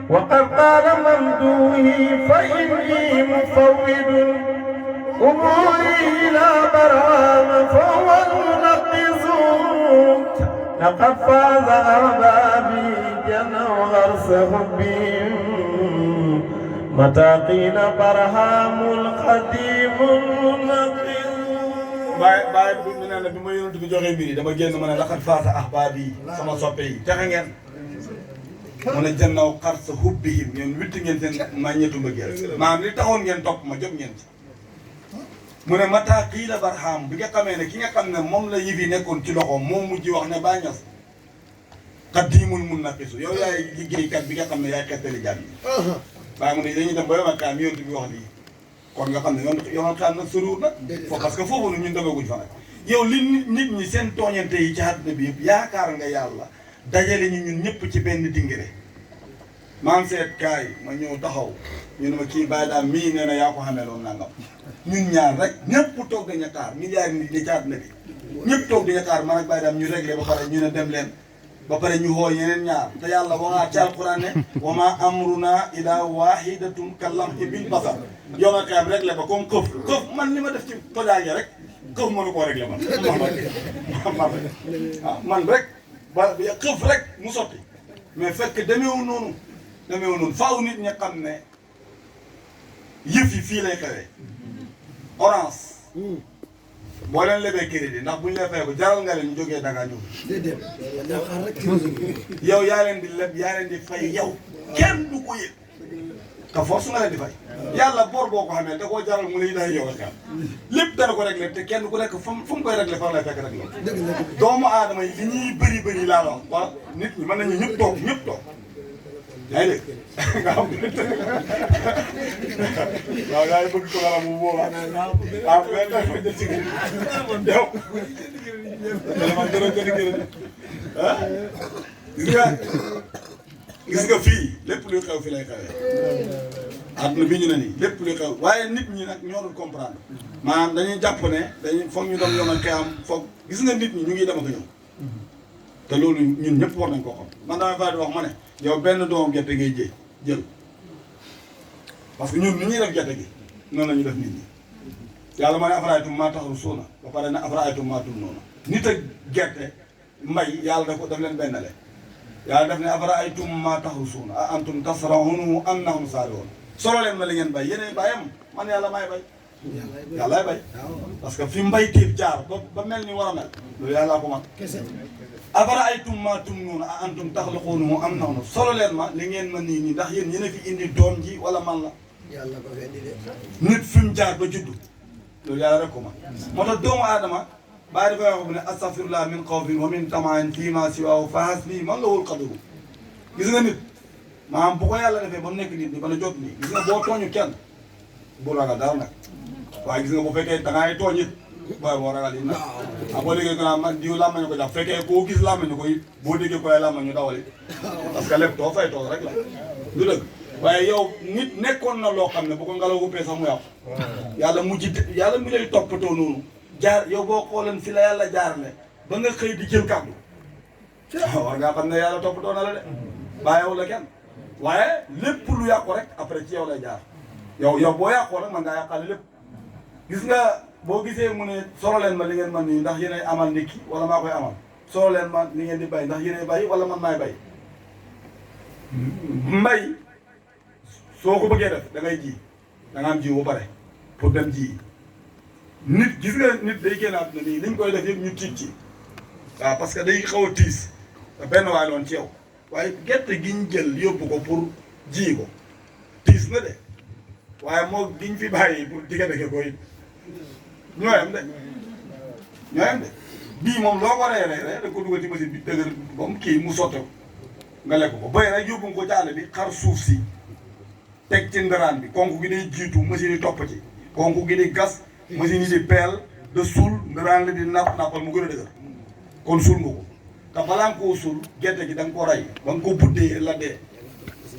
وقد قال ممدوحي فإني مفوض أموري إلى برهام فهو المنقذ لقد فاز أحبابي جنوا غرس حبهم متى قيل برهام القديم المنقذ bàyyi bu ñu nee na bi ma yonent bi joxee mbir yi dama génn ma ne laqad faasa ahbaabi sama soppe yi texe ngeen mu ne jannaw xar sa hubbihim ngeen witti ngeen seen ma ñetu mbëggeel maanaam li taxoon ngeen topp ma jóg ngeen ci mu ne mata qiila barham bi nga xamee ne ki nga xam ne moom la yëf yi nekkoon ci loxoom moo mujj wax ne Baay Ñas xaddiimul munnaqisu yow yaay liggéeykat bi nga xam ne yaay xettali jàmm yi waaye mu ne dañuy dem ba yomal kaam yonent bi wax lii kon nga xam ne yomal kaam nag soriwul nag foofu parce que foofu ñun demaguñ fa nag yow li nit ñi seen tooñante yi ci àdduna bi yëpp yaakaar nga yàlla dajale ñu ñun ñëpp ci benn dingire maan seet kaay ma ñëw taxaw ñu ne ma kii bàyyi daal mii nee na yaa ko xamee loolu nangam ñun ñaar rek ñëpp toog dañu xaar milliards nit ñi ci àdduna bi ñëpp toog dañu xaar man ak bàyyi daal ñu réglé ba pare ñu ne dem leen ba pare ñu xool yeneen ñaar te yàlla waxaa ci alquran ne wa ma amruna ila wahidatun kallamhi bil basar yow nga xeam réglé ba comme xëf man li ma def ci tojaange rek xëf mënu koo réglé man man rek ba xëf rek mu sotti mais fekk demeewul noonu faaw nit ñi xam ne yëf yi fii lay xewee orange boo leen lebee crédit ndax bu ñu lay fay ko jaral nga leen ñu jógee Dakar ñëw. déedéet xaar rek yow yaa leen di leb yaa leen di fay yow kenn du ko yëg te force nga leen di fay. yàlla bor boo ko xamee da koo jaral mu lay day yow ak lépp dana ko réglé te kenn ku nekk fu mu koy réglé fan lay fekk réglé. doomu aadama yi li ñuy bëri laa la wax wala nit ñi mën nañu ñëpp toog. yaa ngi dégg nga xam ne waaw yaa ngi bëgg ko wala mu boobaa ah mais dafa jël ci yow dama gën a gis nga fii lépp luy xew fi lay xewee àdduna bi ñu ne nii lépp luy xew waaye nit ñi nag ñoo dul comprendre maanaam dañuy jàpp ne foog ñu doon yomal xeyam foog gis nga nit ñi ñu ngi dem ak ñëw te loolu ñun ñëpp war nañ koo xam man damay fay di wax ma ne yow benn doomu gerte ngay jël parce que ñun ni ñuy def gerte gi noonu la ñu def nit ñi yàlla ma ne afaraytum maa tahrusuuna ba pare ne afaraytum maa tumnuuna nit ak gerte mbay yàlla daf leen bennale yàlla def ne afaraytum maa tahrusuuna a antum tasra'uunahu am nahnu zaari'uun solo leen ma li ngeen bay yéenay bayam man yàlla maay bay yàllaay bay parce que fi mbay téef jaar ba mel ni war a mel loolu yàllaa ko man afara'aytum maa tumnuuna a antum taxluquunahu am nahnu solo leen ma li ngeen ma nii ndax yéen yéen a fi indi doom ji wala man la yàlla ko fi indi de nit fi mu jaar ba juddu loolu yàlla rek ko man moo tax doomu aadama bàyyi dafay wax bu ne astaghfirullah min xawfin wa min tama'in fii maa siwaahu fa hasbi man lahul qadru gis nga nit maanaam bu ko yàlla defee ba mu nekk nit ñi ba na jot nii gis nga boo tooñu kenn bu ragal dara nag waaye gis nga bu fekkee da ngay tooñ it booy boo ragal it nag ah boo déggee ko naan man diw làmmañu ko jàpp fekkee koo gis làmmañu ko it boo déggee ko ay làmmañu dawal it parce que lépp too fay toog rek la du dëgg waaye yow nit nekkoon na loo xam ne bu ko ngelaw wuppee sax mu yàqu yàlla yàlla mi lay toppatoo noonu jaar yow boo xooleen fi la yàlla jaarale ba nga xëy di jël kàddu war ngaa xam ne yàlla toppatoo na la de bàyyiwu la kenn waaye lépp lu yàqu rek après ci yow lay jaar yow boo yàqoo rek man ngaa yàqaale lépp gis nga boo gisee mu ne solo leen ma li ngeen man nii ndax yéenay amal ndékki wala maa koy amal solo leen ma li ngeen di bay ndax yéenay bay wala man maay bay mbay soo ko bëggee def da ngay ji da nga am jiw ba pare pour dem ji nit gis nga nit day génn àdduna nii liñ koy def yëpp ñu tiit ci waaw parce que day xaw a tiis te benn waay loon ci yow waaye gerte gi ñu jël yóbbu ko pour ji ko tiis na de waaye moo giñ fi bàyyi pour digga-dégge ko it ñooyam de bii moom loo ko reeree da ko dugal ci machine bi dëgër bam kii mu sotte ko nga lekk ko bëy rek yóbbu nga ko ci àll bi xar suuf si teg ci ndaraan bi konk gi day jiitu machine yi topp ci konk gi di gas machine yi di peel de suul ndaraan li di nappal mu gën a dëgër kon suul nga ko te balaa nga koo suul gerte gi da nga ko rey ba nga ko buddee la dee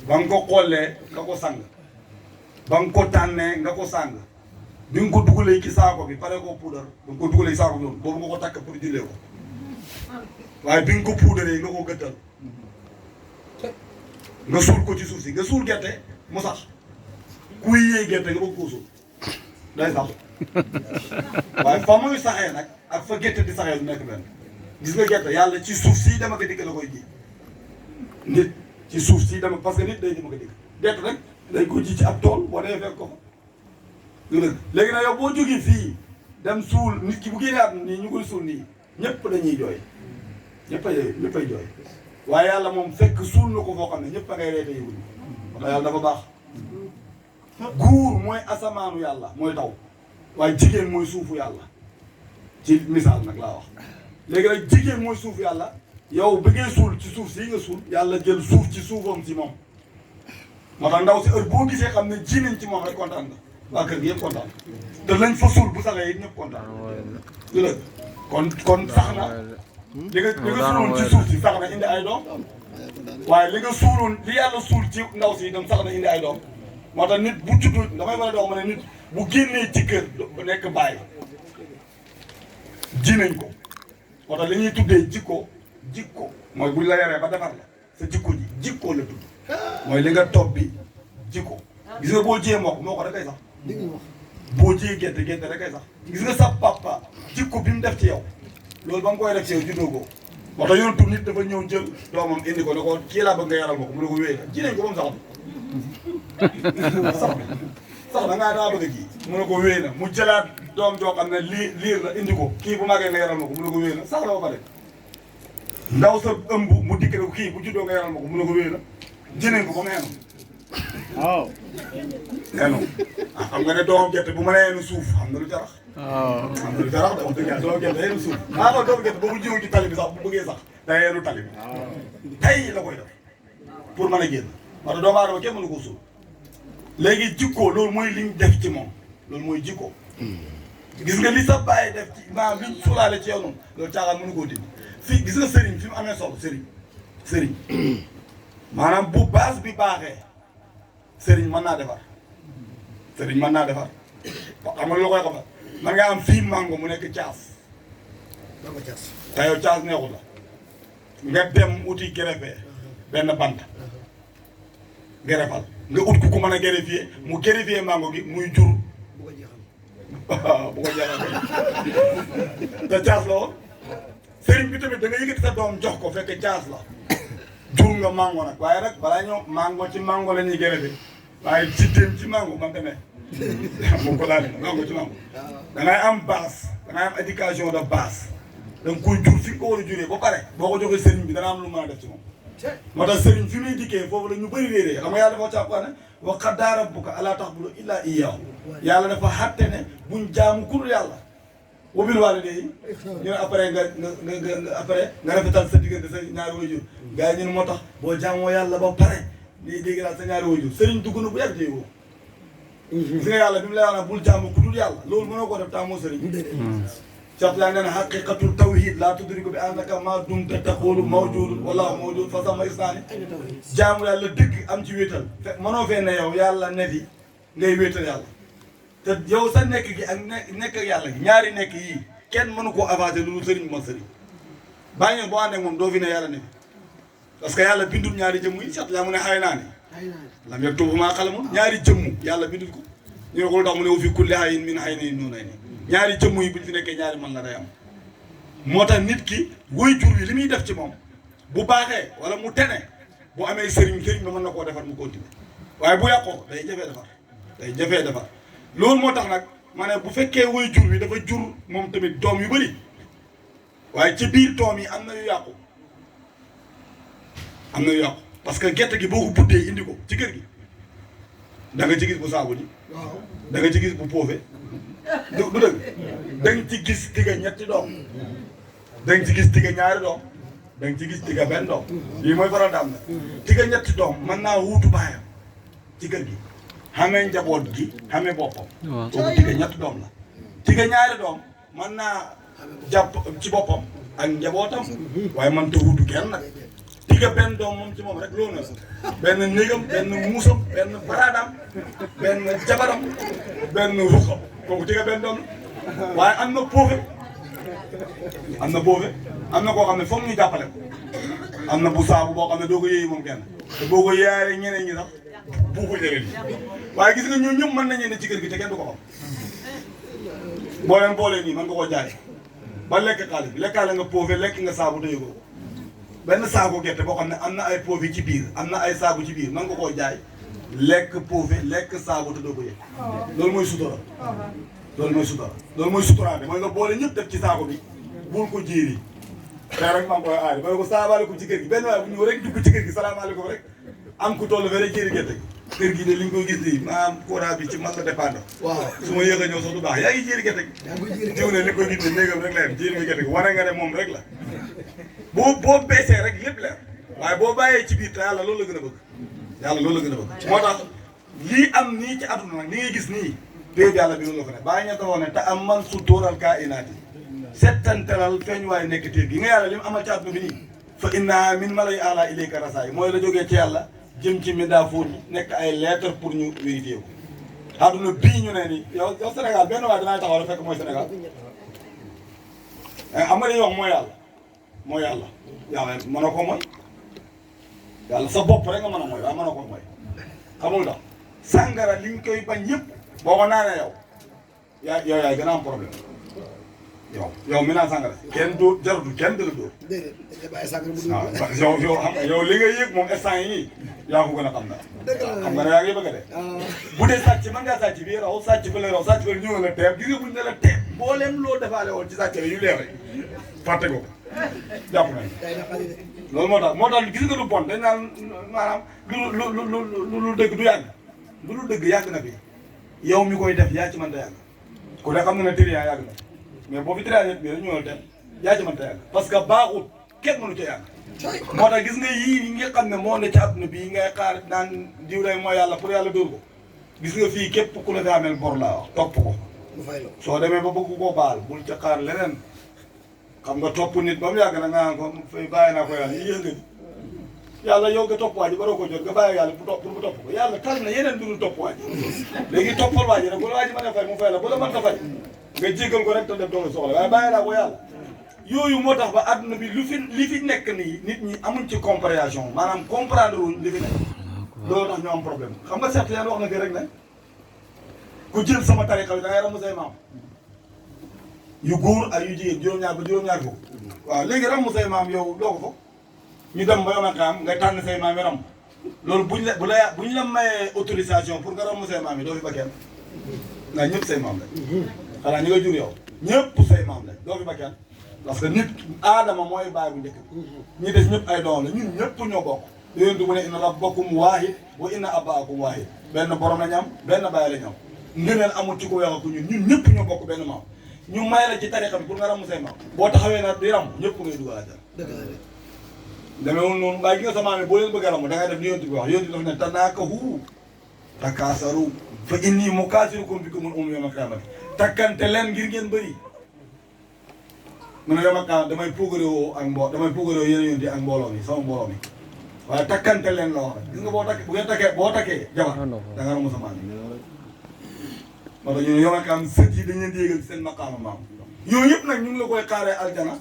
ba nga ko xollee nga ko sang ba nga ko tànnee nga ko sàng bi nga ko dugalee ci saako bi pare koo puudar ba nga ko dugalee ci saako bi noonu boobu nga ko takk pour jullee ko waaye bi nga ko puudaree nga ko gëttal nga suul ko ci suuf si nga suul gerte mu sax kuy yéey gerte nga bëgg koo suul day sax waaye fa muy saxee nag ak fa gerte di saxee du nekk benn gis nga gerte yàlla ci suuf si dama ko dikk la koy ji nit ci suuf si dama parce que nit day dama ko dikk gerte rek day ko ji ci ab tool boo dee fekk ko fa léegi nag yow boo jógee fii dem suul nit ki bu génnaat nii ñu koy suul nii ñëpp dañuy jooy ñëppay jooy waaye yàlla moom fekk suul na ko foo xam ne ñëpp a ngay reete yëguñu wala yàlla dafa baax guur mooy asamaanu yàlla mooy taw waaye jigéen mooy suufu yàlla ci misaal nag laa wax léegi nag jigéen mooy suufu yàlla yow bi ngay suul ci suuf sii nga suul yàlla jël suuf ci suufam si moom moo tax ndaw si heure boo gisee xam ne ji nañ ci moom rek kontaan nga waa kër gi yëpp kontaan te lañ fa suul bu saxee it ñëpp kontaan du dëgg kon sax na li nga suuloon ci suuf si sax na indi ay doom waaye li nga suuloon li yàlla suul ci ndaw si itam sax na indi ay doom moo tax nit bu juddu damay mën a dox ma ne nit bu génnee ci kër nekk bàyyi ji nañ ko moo tax li ñuy tuddee jikko mooy buñ la yaree ba defar la sa jikko ji jikko la tudd mooy li nga topp bi jikko gis nga boo jiyee moo da koy sax boo jiyee gerte da koy sax gis nga sa papa jikko bi mu def ci yow loolu ba nga koy def ci yow juddoo ko moo tax yoon tur nit dafa ñëw jël doomam indi ko ne ko kii laa bëgg nga yaral ma ko mu ne ko wéy ji nañ ko ba mu sax da ngaa daa bëgg a ji mu ne ko wéy na mu jëlaat doom joo xam ne liir la indi ko kii bu màggee nga yaral ma ko mu ne ko wéy na sax la ba pare ndaw sa ëmb mu dikk ne ko kii bu juddoo nga yaral ma ko mu ne ko wéy na ji nañ ko ba mu yenu waaw yenu xam nga ne doom gerte bu ma nee yenu suuf xam nga lu jarax xam nga lu jarax da wax dëgg yàlla doom gerte yenu suuf ko doom gerte boobu jiwu ci tali bi sax bu bëggee sax day yenu tali bi tey la koy def pour mën a génn parce que doomu aadama kenn mënu ko suul léegi jikko loolu mooy liñ def ci moom loolu mooy jikko gis nga li sa bàyyi def ci maanaam liñ suulaale ci yow noonu loolu caaxaan mënu koo dindi fii gis nga sëriñ fi mu amee solo sëriñ maanaam bu base bi baaxee sëriñ mën naa defar xam nga lu koy xamal man nga am fii mango mu nekk caas te yow caas neexul la nga dem uti greffé benn bant gerefal nga ut ku mën a greffier mu greffier mango gi muy jur bu ko jeexal te caas la woon sëriñ bi tamit da nga yëkkati sa doom jox ko fekk caas la jur nga mango nag waaye nag balaa ñëw mango ci mango la ñuy greffer waaye ci dem ci mango man tamit moom ko laal mango ci mango da ngay am base da ngay am éducation de base da nga koy jur fi nga ko war a juree ba pare boo ko joxee sëriñ bi dana am lu mën a def ci moom moo tax sëriñ fi muy dikkee foofu la ñu bëri réeree xam nga yàlla dafa càppaa ne wa qadaa rabbuka allaa ta'budu illaa iyyaahu yàlla dafa xatte ne buñ jaamu ku dul yàlla wa bil waalidayni ñu ne après nga rafetal sa diggante sa ñaari waajur gars yi ñu ne moo tax boo jaamoo yàlla ba pare lii dégg daal sa ñaari waajur sëriñ dugg na bu yàgg téye woo gis nga yàlla bi mu lay wax nag bul jaamu ku dul yàlla loolu mënoo koo def taamoo sëriñ Cheikh laa nee na haqiqatul tawhid laa tudriku bi annaka maa dumta taqulu mawjudun wallahu mawjud fa sama isnaani jaamu yàlla dëgg am ci wéetal fekk mënoo fee ne yow yàlla ne fi ngay wéetal yàlla te yow sa nekk gi ak nekk ak yàlla gi ñaari nekk yii kenn mënu koo avancer lu sëriñ bu ma sëriñ bàyyi ngeen boo ànd ak moom doo fi ne yàlla ne fi parce que yàlla bindul ñaari jëmm yi Cheikh laa mu ne xay naa ne lam yaktubu maa xalamun ñaari jëmm yàlla bindul ko ñu ne ko lu tax mu ne wu fi kulli hayyin min haynin nuunayni ñaari jëmm yi buñ fi nekkee ñaari man la day am moo tax nit ki woy jur yi li muy def ci moom bu baaxee wala mu tene bu amee sëriñ ba mën na koo defar mu continuer waaye bu yàqoo day jafee defar loolu moo tax nag ma ne bu fekkee woy jur bi dafa jur moom tamit doom yu bëri waaye ci biir doom yi am na yu yàqu parce que gerte gi boo ko buddee indi ko ci kër gi da nga ci gis bu saabu ji da nga ci gis bu poofe du dëgg da nga ci gis tigga ñetti doom da nga ci gis tigga ñaari doom da nga ci gis tigga benn doom lii mooy faral di am na tigga ñetti doom mën naa wuutu baayam ci kër gi xamee njaboot gi xamee boppam kooku tigga ñetti doom la tigga ñaari doom mën naa jàpp ci boppam ak njabootam waaye man te wuutu kenn nag tigga benn doom moom ci moom rek loolu na benn néegam benn muusam benn baraadam benn jabaram benn ruxam kooku tigga benn doom la waaye am na poofe am na koo xam ne foog ñu jàppale ko am na bu saabu boo xam ne doo ko yéeyi moom kenn te boo ko yaaree ñeneen ñi sax buuxul ñeneen ñi waaye gis nga ñoo ñëpp mën nañu ne ci kër gi te kenn du ko xam boo leen boolee nii mën nga koo jaay ba lekk xaalis bi lekkaale nga poofe lekk nga saabu te yëgoo benn saako gerte boo xam ne am na ay poofe ci biir am na ay saabu ci biir mën nga koo jaay lekk poofe lekk saabu te doo ko yëg loolu mooy sutura loolu mooy suturaate mooy nga boole ñëpp def ci saako bi bul ko jéeri te rek maa ngi koy aari mooy ko salaamaaleykum ci kër gi benn waaye bu ñëw rek dugg ci kër gi salaamaaleykum rek am ku toll fee rek jéeri gerte gi kër gi de li ñu koy gis nii maanaam courant bi ci man la dépendre. waaw su ma yéex a ñëw sax du baax yaa ngi jéeri gerte gi. yaa ngi koy jéeri jiw ne li koy gis nii néegam rek la yem jéeri gerte gi wane nga ne moom rek la boo beesee rek lépp leer waaye boo bàyyee ci biir te yàlla loolu la gën a bëgg yàlla loolu la gën a bëgg moo tax lii am nii ci àdduna nag li ngay gis nii péeb yàlla bi loolu la ko ne bàyyi ña ko wax ne te am man su tóoral kaa inaati settantelal feeñ waaye nekk téeb gi nga yàlla li mu amal ci àdduna bi nii fa inna min malay ala ilayka rasaay mooy la jógee ci yàlla jëm ci midaafoon nekk ay lettre pour ñu vérifier ko àdduna bii ñu ne nii yow Sénégal benn waay danaa taxaw la fekk mooy Sénégal am nga li ñuy wax mooy yàlla yàlla mënoo ko mooy yàlla sa bopp rek nga mën a mooy waaye mënoo ko mooy xamul tax sàngara li ñu koy bañ yëpp boo ko naanee yow yaay gën a am problème yow mi naan sàngara kenn dóor jaratu kenn dala dóor déedéet dañuy bàyyi sàngara bu dóor waaw yow li nga yëg moom instant yi nii yaa ko gën a xam na xam nga ne yaa ngi bëgg a de ah bu dee sàcc mën ngaa sàcc bii raw sàcc ba la raw sàcc ba la ñëw la teeb gis nga buñ ne la teeb mbooleem loo defaale woon ci sàcc yu leer rek fàtte ko jàpp nañ day na xale de loolu moo tax gis nga lu bon dañ naan maanaam lu dëgg du yàgg lu dëgg yàgg na fi yow mi koy def yaa ci mën ta yàgg ku ne xam na ne trian yàgg na mais boo fi trian yëpp bii rek ñëwal dem yaa ci mën ta yàgg parce que baaxut kenn mënu ca yàgg moo tax gis nga yii yi nga xam ne moo ne ci àdduna bii ngay xaar naan diw lay mooy yàlla pour yàlla dóor ko gis nga fii képp ku la fi ameel bor laa wax topp ko mu fay la soo demee ba bëgg koo baal bul ca xaar leneen xam nga topp nit ba mu yàgg na nga naan ko fay bàyyi naa ko yàlla yi yënga ni yàlla yow nga topp waa ji baroo ko jot nga bàyyi yàlla pour mu topp ko yàlla tal na yeneen dudul topp waa ji léegi toppal waa ji rek bu la waa ji mën a fay mu fay la bu la mën ta fay nga jéggal ko rek te def doon soxla waaye bàyyi naa ko yàlla yooyu moo tax ba àdduna bi li fi nekk nii nit ñi amuñ ci compréhension maanaam comprendre wuñ li fi nekk loolu tax ñu am problème xam nga certes yéen wax na fi rek ne ku jël sama tarixa bi da ngay ramu say maam yu góor ak yu jigéen juróom-ñaar ba juróom-ñaar foofu waaw léegi ramu say maam yow doo ko fa ñu dem ba yomal xam nga tànn say maam yi ram loolu buñ la mayee autorisation pour nga ramu say maam yi doo fi ba kenn ndax ñëpp say maam la xanaa ñi nga jur yow ñëpp say maam la doo fi ba kenn parce que nit aadama mooy bàyyi bu njëkk bi ñi des ñëpp ay doom la ñun ñëpp ñoo bokk yonent bu ne inna rabbakum waahid wa inna abaakum waahid benn borom la ñu am benn bàyyi la ñu am ngëneel amul ci ko weex ak ñun ñëpp ñoo bokk benn maam ñu may la ci tarixa bi pour nga ramu say maam boo taxawee na di ram ñëpp ngay dugal a jar demeewul noonu waaye gi nga sa maam yi boo leen bëgg a ramu da ngay def li yonent bi wax yonent bi daf ne tanaakahu takaasaru fa inni mukaasirukum bikumul umam yawmal qiyaamati takkante leen ngir ngeen bëri mu ne yow damay puugarewoo ak damay puugarewoo yéen yonent ak mbooloo mi sama mbooloo mi waaye takkante leen la wax rek gis nga boo takkee bu ngeen boo takkee jabar da nga ramu sa maam yi moo tax ñu ne yow sët yi dañ leen di yéegal seen maqaama maam yooyu yëpp nag ñu ngi la koy xaaree aljana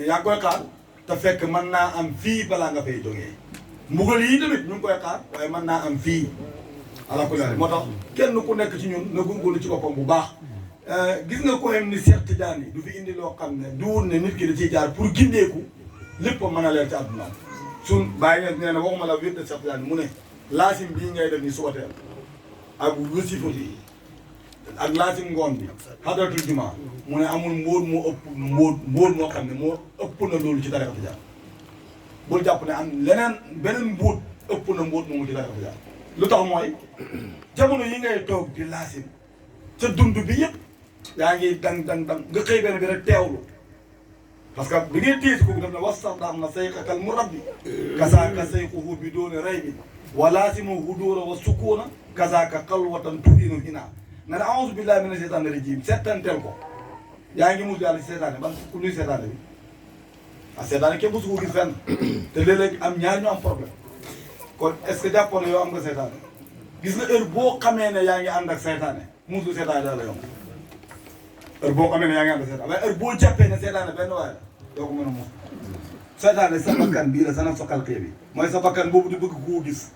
yaa ngi koy xaar te fekk mën naa am fii balaa nga fay jógee mbugal yi tamit ñu ngi koy xaar waaye mën naa am fii ala kulli moo tax kenn ku nekk ci ñun na góorgóorlu ci boppam bu baax gis nga ko xam ni Cheikh Tidiane du fi indi loo xam ne du wut ne nit ki da ciy jaar pour gindeeku lépp mën a leer ci àdduna suñ bàyyi nee na waxuma la wér de Cheikh Tidiane mu ne laasim bii ngay def ni subateel ak wasifa bi ak laasim ngoon bi xadratul juma mu ne amul mbóot moo ëpp mbóot moo xam ne moo ëpp na loolu ci tarixa Tijaan bul jàpp ne am leneen beneen mbóot ëpp na mbóot moomu ci tarixa Tijaan lu tax mooy jamono yi ngay toog di laasim ca dund bi yëpp yaa ngi dang nga xëy benn bi rek teewlu parce que bi ngay téye si kooku def ne wastaxdam na sayqakal murabbi kasaaka sayquhu bi doone ray bi wa laasimu hudura wa sukuuna kasaaka xalwatan tubinu hinaa nga ne a'uuzu billahi mina seytaani rajiim seetantel ko yaa ngi mus yàlla ci seetaane ban ku luy seetaane bi ah seetaane kenn mosu ko gis fenn te léeg-léeg am ñaar ñu am problème kon est ce que jàppoon na yow am nga seetaane gis nga heure boo xamee ne yaa ngi ànd ak seetaane musu seetaane daal la yomb heure boo xamee ne yaa ngi ànd ak seetaane waaye heure boo jàppee ne seetaane benn waay la doo ko mën a mus seetaane sa bakkan bii la sa naf sa xalqee bi mooy sa bakkan boobu di bëgg koo gis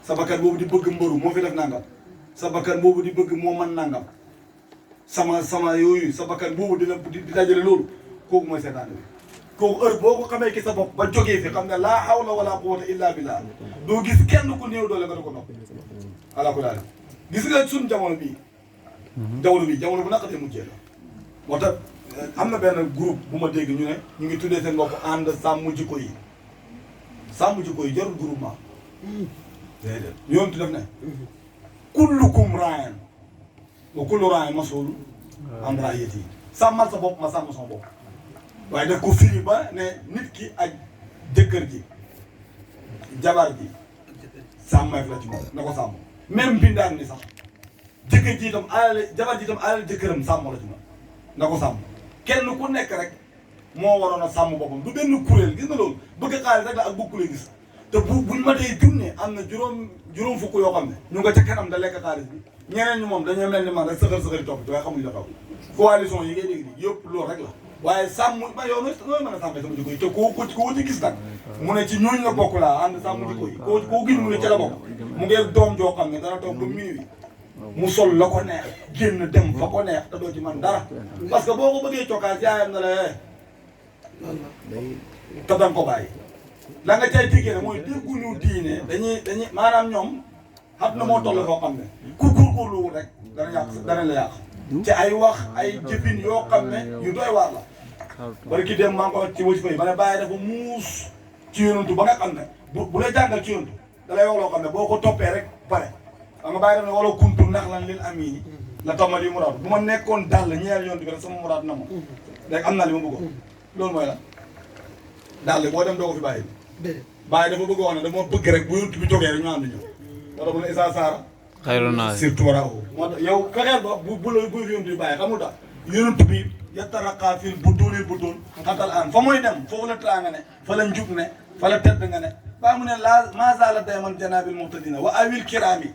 sa bakkan boobu di bëgg mbëru moo fi def nangam sa bakkan boobu di bëgg moo mën nangam sama yooyu sa bakkan boobu di dajale loolu kooku mooy seetaane bi kooku heure boo ko xamee ki sa bopp ba jógee fi xam ne laa hawla wala quwwata illa billah doo gis kenn ku néew doole nga da ko nopp ala ko daal gis nga suñ jamono bii jamono bu naqatee mujjee la moo tax am na benn groupe bu ma dégg ñu ne ñu ngi tuddee seen bopp ànd sàmm jikko yi jarul groupement déedéet yontu def ne kullukum raayan wa kullu raayan mas'uulun an ra'iyyatihi sàmmal sa bopp ma sàmm sama bopp waaye daf ko firi ba ne nit ki ak jëkkër ji jabar ji sàmmeef la ci moom na ko sàmm même mbindaan ni sax jëkkër ji itam alal jabar ji itam alal jëkkëram sàmm la ci moom na ko sàmm kenn ku nekk rek moo waroon a sàmm boppam du benn kuréel gis nga loolu bëgg xaalis rek la ak bëgg gis te buñ ma tey junne am na juróom fukk yoo xam ne ñu nga ca kanam da lekk xaalis bi ñeneen ñi moom dañoo mel ni man rek sëxër topp ci waaye xamuñ la xaw coalition yi ngay dégg nii yëpp loolu rek la waaye sàmm ma yow nooy mën a sàmmee sama jikko yi te koo ci gis nag mu ne ci ñooñ la bokk laa ànd sàmm jikko yi koo gis mu ne ca la bokk mu ngeen doom joo xam ne dana toog ba minuit mu sol la ko neex génn dem fa ko neex te doo ci man dara parce que boo ko bëggee cokkaas yaayam na la te danga ko bàyyi la nga cay déggee ne mooy dégguñu diine dañuy maanaam ñoom xam na moo toll foo xam ne ku góorgóorluwul rek dana la yàq ci ay wax ay jëfin yoo xam ne yu doy waar la bari ki dem maa ngi ko ci wasifa yi ma ne bàyyi dafa muus ci yonantu ba nga xam ne bu la jàngal ci yonantu da lay wax loo xam ne boo ko toppee rek pare xam nga bàyyi daf ne wala kuntu nax lan lil amini la tamal yi muraad bu ma nekkoon dal ñeel yonantu bi rek sama muraad na ma léegi am naa li ma bëggoon loolu mooy la daal boo dem doo ko fi bàyyi bàyyi dafa bëgg wax ne dama bëgg rek bu yonantu bi jógee rek ñu ànd ñëw moo tax mu ne Issa Sarr xayru naas surtout war a moo tax yow fexeel ba bu fi yonantu bi bàyyi xamul tax yonantu bi yattaraqa fil butuunil butuun xatal an fa muy dem foofu la traa nga ne fa la njub ne fa la tedd nga ne baa mu ne la masala dayman janabil muhtadina wa awil kirami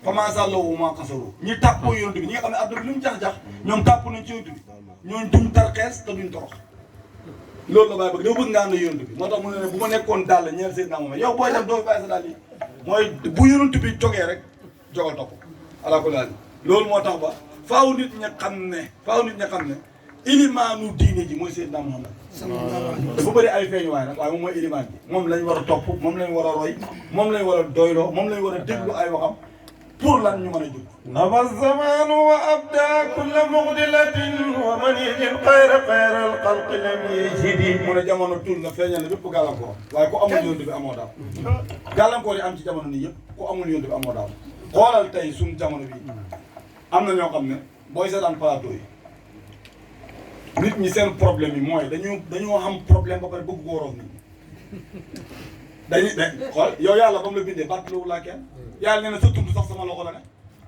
fa masallahu ma qasaru ñi tàppoo yonantu bi ñi nga xam ne adduna bi lu mu jax-jax ñoom tàpp nañ ci yonantu bi ñooñ duñ tarxees te duñ torox loolu la bàyyi bëgg doo bëgg nga ànd yonantu bi moo tax mu ne bu ma nekkoon dàll ñeel Seydina Muhammad yow booy dem doo fi bàyyi sa dàll yi mooy bu yonantu bi jógee rek jogal topp ala kulli haal loolu moo tax ba faaw nit ña xam ne ilimaanu diine ji mooy Seydina Muhammad dafa bëri ay feeñuwaay nag waaye moom mooy ilimaan ji moom lañ war a topp moom lañ war a roy moom lañ war a doyloo moom lañ war a déglu ay waxam pour lan ñu mën a jóg نبى الزمان وأبدى كل مغدلة ومن يجد خير الخلق لم يجد mu ne jamono tul na feeñal na bépp gàllankoor waaye ku amul yonent bi amoo daal gàllankoor yi am ci jamono nii yëpp ku amul yonent bi amoo daal xoolal tey suñu jamono bi am na ñoo xam ne booy seetaan plateau yi nit ñi seen problème yi mooy dañoo am problème ba pare bëgg koo rof nit ñi xool yow yàlla ba mu la bindee bàttalawul laa kenn yàlla nee na sa tund sax sama loxo la ne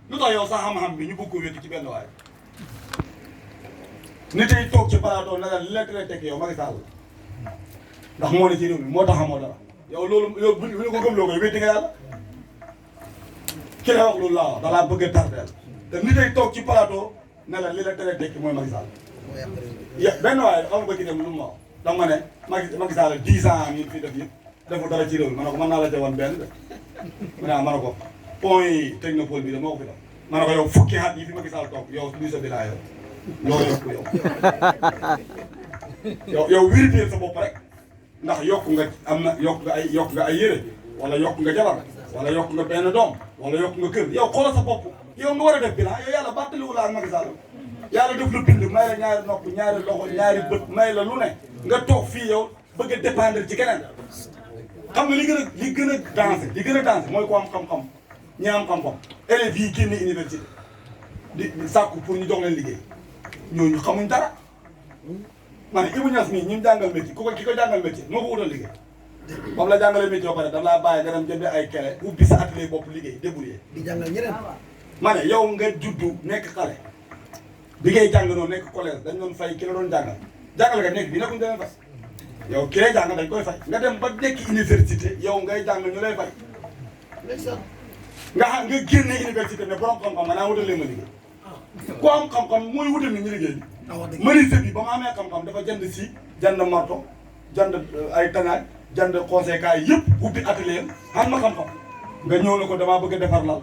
lu tax yow sa xam-xam bi ñu bëgg ko wétti ci benn waaye nit yi toog ci plateau ne la li la tere tekki yow Macky Sall ndax moo ne ci réew mi moo tax amoo dara yow loolu bu ñu ko gëmloo koy wétti nga yàlla ki la wax loolu laa wax dalaa bëgg a tardeel te nit yi toog ci plateau ne la li la tere tekki mooy Macky Sall benn waaye xam nga ci dem lu mu wax dama ma ne Macky Sall 10 ans yi fi def yëpp deful dara ci réew mi ma ne ko mën naa la ca wan benn de mu ne ma ne ko point yi technopole bi de moo ko fi def ma ne ko yow fukki at yi fi Macky Sall toog yow luy sa bilaa yow loolu yokku yow vérifier sa bopp rek ndax yokk nga am na yokk nga ay yére wala yokk nga jabar wala yokk nga benn doom wala yokk nga kër yow xoolal sa bopp yow nga war a def bilan yow yàlla bàttaliwu la ak Macky Sall yàlla def la bind may la ñaari nopp ñaari loxo ñaari bët may la lu ne nga toog fii yow bëgg a dépendre ci keneen xam nga li gën a dansé mooy ko am xam-xam ñi am xam-xam élèves yi génne université di sàkku pour ñu jox leen liggéey ñooñu xamuñ dara ma ne Ibou Niass mii ñi mu jàngal métier ki ko jàngal métier moo ko wutal liggéey moom la jàngalee métier ba pare daf laa bàyyi nga dem jënd ay kele ubbi sa atelier bopp liggéey débrouiller di jàngal ñeneen. ma ne yow nga juddu nekk xale bi ngay jàng noonu nekk collège dañ doon fay ki la doon jàngal nga nekk bi nekkuñ deneen fay yow ki lay jàng dañ koy fay nga dem ba nekk université yow ngay jàng ñu lay fay nga génne université ne borom xam-xam ma naa wutalee ma liggéey ku am xam-xam mooy wutal ni ñu liggéey bi menuisier bi ba mu amee xam-xam dafa jënd si jënd marto jënd ay tanaaj jënd conséquences yi yëpp ubbi atelier am na xam-xam nga ñëw ne ko damaa bëgg a defar lal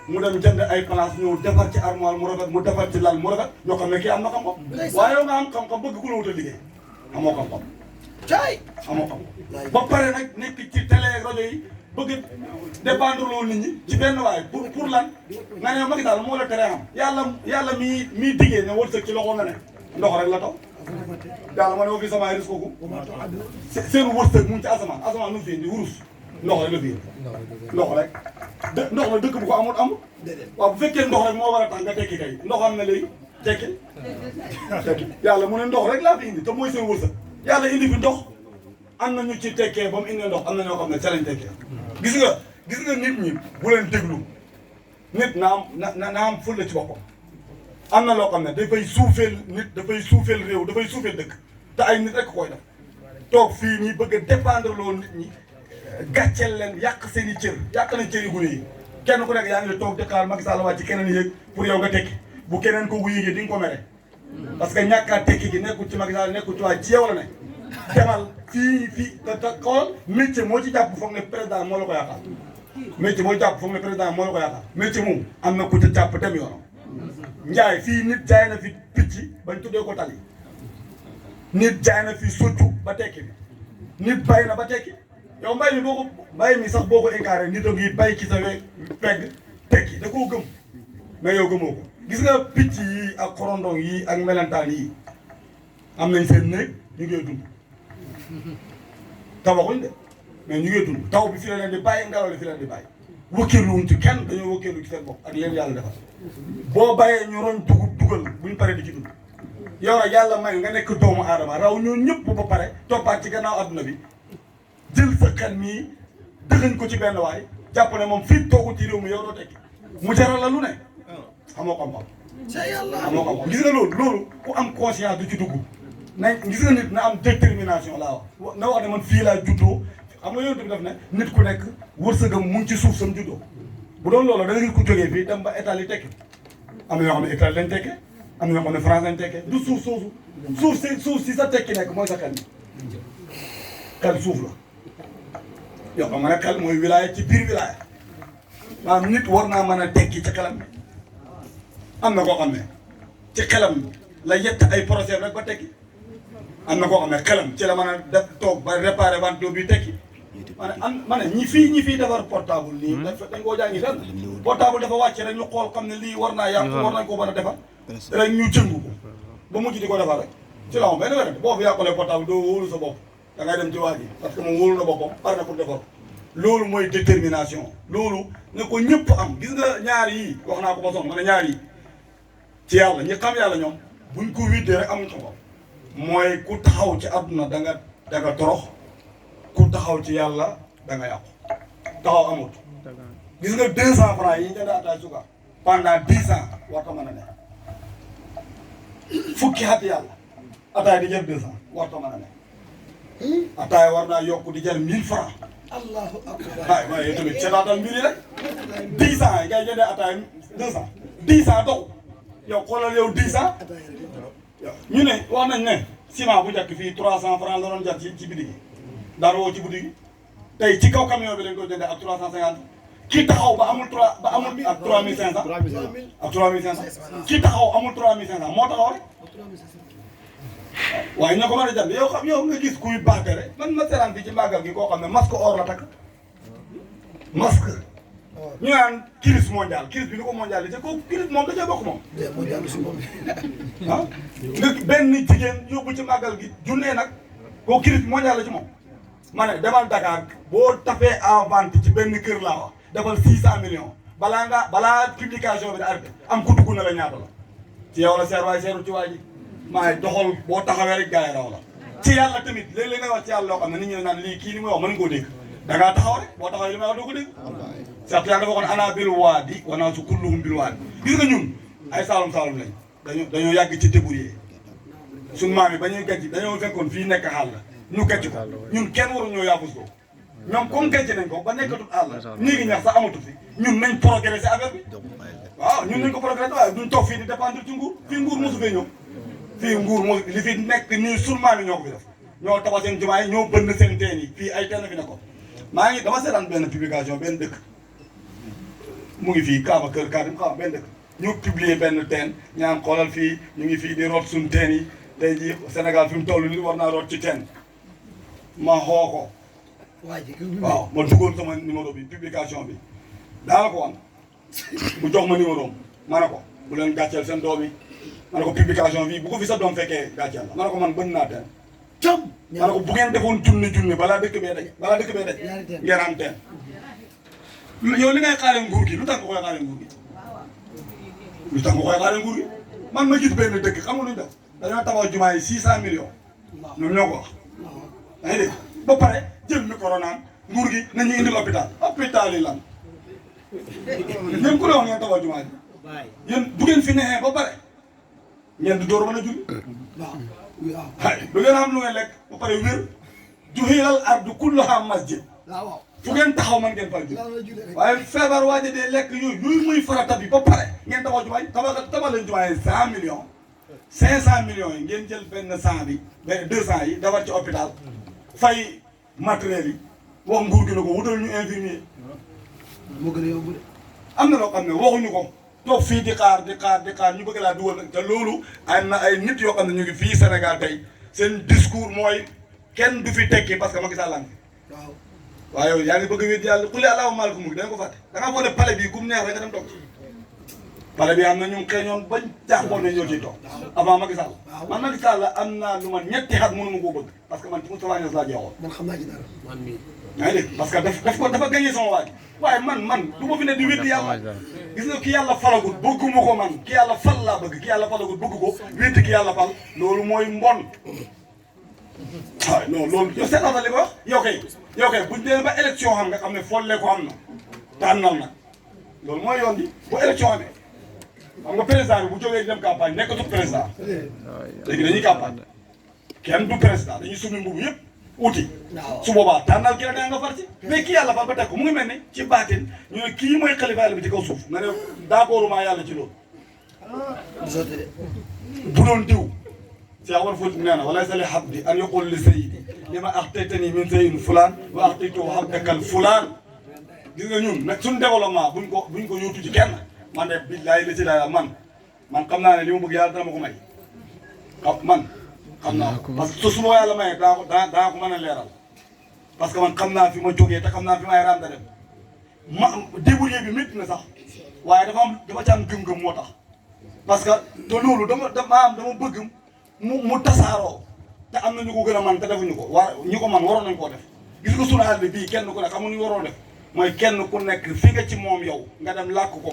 mu dem jënd ay place ñëw defar ci armoire mu rafet mu defar ci lal mu rafet ñoo xam ne kii am na xam-xam waaye yow nga am xam-xam bëgg ku la wutal liggéey amoo xam-xam amoo xam-xam ba pare nag nekk ci télé rajo yi bëgg dépendre loolu nit ñi ci benn waay pour lan nga ne Macky Sall moo la tere am yàlla mii diggee ne wërsëg ci loxo nga ne ndox rek la taw yàlla ma ne ma fi sama risque kooku seen wërsëg mu ngi ci asamaan nu mu fi indi wurus ndox rek la fi ndox rek ndox la dëkk bu ko amul amul waaw bu fekkee ndox rek moo war a tax nga tekki kay ndox am na léegi tekki yàlla mu ne ndox rek laa fi indi te mooy seen wërsëg yàlla indi fi ndox am na ñu ci tekkee ba mu indi ndox am na ñoo xam ne ca lañ tekkee gis nga nit ñi bu leen déglu nit na am fulla ci boppam am na loo xam ne dafay suufeel nit dafay suufeel réew dafay suufeel dëkk te ay nit rek koy def toog fii nii bëgg a dépendre loo nit ñi gàcceel leen yàq seen i cër yàq nañ cër yu gune yi kenn ku nekk yaa ngi toog di xaar Macky Sall wàcc keneen yéeg pour yow nga tekki bu keneen kooku yéegee di nga ko mere parce que ñàkkaa tekki gi nekkul ci Macky Sall nekkul ci waa ci yow la ne demal fii te xool métier moo ci jàpp foog ne président moo la ko yaakaar métier moo jàpp foog ne président moo la ko yaakaar métier moom am na ku ca jàpp dem yoonam njaay fii nit jaay na fi picc bañ tuddee ko tali nit jaay na fi soccu ba tekki bi nit bay na ba tekki yow mbay mi mbay mi sax boo ko incaré nit a ngi bay ci sa pegg tekki da koo gëm mais yow gëmoo ko gis nga picc yi ak xorondong yi ak melentaan yi am nañ seen néeg ñu ngi dund tabaxuñ de mais ñu ngi dund taw bi fi la leen di bàyyi ngelaw li fi leen di bàyyi wëkkeeluwuñ ci kenn dañoo wëkkeelu ci seen bopp ak leen yàlla defal boo bàyyee ñu roñ dugal buñ paree di ci dund yow nag yàlla may nga nekk doomu aadama raw ñoo ñëpp ba pare toppaat ci gannaaw adduna bi jël sa xel mii dëxañ ko ci benn waay jàpp ne moom fii toogu ci réew mi yow doo tekki mu jaral la lu ne xamoo xam-xam xamoo xam-xam gis nga loolu ku am conscience du ci dugg nañ gis nga nit na am détermination laa wax na wax ne man fii laa juddoo xam nga yonent bi def ne nit ku nekk wërsëgam mu ngi ci suuf sam juddoo bu doon loolu da nga gis ku jógee fii dem ba Italie tekki am na ñoo xam ne Italie lañ tekkee am na ñoo xam ne France lañ tekkee du suuf soosu suuf si sa tekki nekk mooy sa xel mi xel suuf la yow xam nga ne xel mooy wilaya ci biir wilaya maanaam nit war naa mën a tekki ci xelam bi am na koo xam ne ci xelam la yett ay projet rek ba tekki am na koo xam ne xelam ci la mën a def toog ba réparé wante bi tekki ma ne ñi fii defar portable nii dañ koo jàngi fenn portable dafa wàcc rek ñu xool xam ne lii war naa yàqu war nañ koo mën a defar rek ñu jëngu ko ba mujj di ko defar rek ci la moom benn wérante boo fi yàqulee portable doo wóolu sa bopp da ngay dem ci waa ji parce que moom wóolu na boppam pare na pour defar loolu mooy détermination loolu ne ko ñëpp am gis nga ñaar yi wax naa ko ba sonn ma ne ñaar yi ci yàlla ñi xam yàlla ñoom buñ ko widdee rek amuñ xam mooy ku taxaw ci àdduna da nga torox ku taxaw ci yàlla da nga yàqu taxaw amut gis nga 200 francs yi jënd ataay suukar pendant 10 ans war ta mën a ne fukki at yàlla ataay di jël 200 war ta mën a ne ataay war naa yokk di jël 1000 francs allahu akbar waaye yow tamit seetaatal mbir yi rek 10 ans yi ngay jëndee ataay 200 10 ans dox yow xoolal yow 10 ans ñu ne wax nañ ne ciment bu njëkk fii 300 francs la doon jar ci bitig yi daan woo ci boutique yi tey ci kaw camion bi lañ koy jëndee ak 350 kii taxaw ba amul 3 ba amul ak 3500 ak 3500 kii taxaw amul 3500 moo taxaw rek waaye ñoo ko mën a jënd yow nga gis kuy baatere man ma seraan fii ci màggal gi koo xam ne masque or la takk masque ñu naan crise mondial crise bi ni ko mondialisé ko crise moom da cee bokk moom ah nga benn jigéen yóbbu ci màggal gi junnee nag koo crise mondial la ci moom ma ne demal Dakar boo tafee en vente ci benn kër laa wax defal 600 millions balaa publication bi di arrêté am ku dugg na la ñaata la ci yow la seer waaye seeru ci waa ji maa doxal boo taxawee rek gars yi raw la ci yàlla tamit léeg-léeg ngay wax ci yàlla loo xam ne nit ñi naan lii kii li muy wax mën nga koo dégg da ngaa taxaw rek boo taxawee li may wax doo ko dégg certes yàlla dafa waxoon ana bil waadi wa naasu kulluhum bil waadi gis nga ñun ay saalum lañ dañoo yàgg ci débrouiller suñ maam yi ba ñuy gàncax dañoo fekkoon fii nekk xàll ñu gàncax ko ñun kenn waru ñoo yaafus ko ñoom comme gàncax nañ ko ba nekkatul àll nii ngi ñax sax amatul fi ñun nañ progressé affaire bi waaw ñun nañ ko progressé waaye duñ toog fii di dépendre ci nguur fii nguur mosu fee ñëw fii nguur moo li fi nekk nii suñ maam yi ñoo ko fi def ñoo tabax seen jumaa yi ñoo bënn seen teen yi fii ay teen fi ne ko maa ngi dama seetaan benn publication benn dëkk mu ngi fii Kaaba Kër Kadim xaw benn dëkk ñu publier benn teen ñaan xoolal fii ñu ngi fii di root suñ teen yi tey jii Sénégal fi mu toll nii war naa root ci teen ma xoo ko waaw ma dugal sama numéro bi publication bi daa la ko wan mu jox ma numéro am ma ne ko bu leen gàcceel seen doom yi ma ne ko publication bi bu ko fi sa doom fekkee gàcceel la ma ne ko man bënn naa teen com ma ne ko bu ngeen defoon junni balaa dëkk bee daj ngeen am teen yow li ngay xaaree nguur gi lu tax nga koy xaaree nguur gi lu tax nga koy xaaree nguur gi man ma gis benn dëkk xam nga lu ñu def dañoo tabax jumaa yi 600 millions ñoom ñoo ko wax yaa ngi dégg ba pare jël micro naan nguur gi nañu indil hôpital yi lan ñeen ku ne wax ngeen tabax jumaa ji yéen bu ngeen fi neexee ba pare ngeen di door mën a julli hay du ngeen am lu ngeen lekk ba pare wér juhilal ardu kulluha masjid fu ngeen taxaw man ngeen fal julli waaye feebar waaje dee lekk yooyu muy farata bi ba pare ngeen tabax jumaa ji tabax leen jumaa yi 100 millions 500 millions yi ngeen jël benn 100 bi benn 200 yi defar ci hôpital fay matériel yi wax nguur gi ne ko wutal ñu infirmier moo gën a yomb de am na loo xam ne waxuñu ko toog fii di xaar ñu bëgg laa dugal te loolu am na ay nit yoo xam ne ñu ngi fii Sénégal tey seen discours mooy kenn du fi tekki parce que Macky Sall am waaw waaye yow yaa ngi bëgg a wéet yàlla xulli àllaahu maaleykum mu danga ko fàtte da ngaa foog ne palais bii kum neex rek nga dem toog palais bi am na ñu xeeñoon bañ jàppoon ne ñoo ciy toog avant Macky Sall man Macky Sall am naa lu ma ñetti at mënu ma koo bëgg parce que man ci Moustapha Niasse laa jeexoon man xam naa ci dara man mii yaa ngi dégg parce que dafa gagné sama waaj waaye man du ma fi ne di wéddi yàlla gis nga ki yàlla falagut bëgguma ko man ki yàlla fal laa bëgg ki yàlla falagut bëgg ko wéddi ki yàlla fal loolu mooy mbon waaw non loolu yow seet na li ko wax yow kay buñ demee ba élection xam nga xam ne folle ko am na tànnal nag loolu mooy yoon bi bu élection amee xam nga président bi bu jógee dem campagne nekkatul président léegi dañuy campagne kenn du président dañuy summi mbubu yëpp uti su boobaa tànnal ki la da nga far ci mais kii yàlla fal ba teg ko mu ngi mel ni ci baatin ñu ne kii mooy xalifa yàlla bi ci kaw suuf nga ne d'accord maa yàlla ci loolu bu doon diw si awar fóoti nee na walay sali habdi an yaqul li sayidi li ma axtaytani min sayin fulaan wa axtaytu habdakal fulaan gis nga ñun nag suñu développement buñ ko yóotu ci kenn man de billahi la ci daal man xam naa ne li ma bëgg yàlla dana ma ko may xam naa parce que su ma yàlla mayee daa ko mën a leeral parce que man xam naa fi ma jógee te xam naa fi may rànda dem ma débrouillé bi métti na sax waaye dafa ci am gëm-gëm moo tax parce que te loolu dama bëgg mu tasaaroo te am na ñu ko gën a man te defuñu ko ñi ko man waroon nañu koo def gis nga sunu àll bii kenn ku ne xam nga ñu waroon def mooy kenn ku nekk fi nga ci moom yow nga dem làkk ko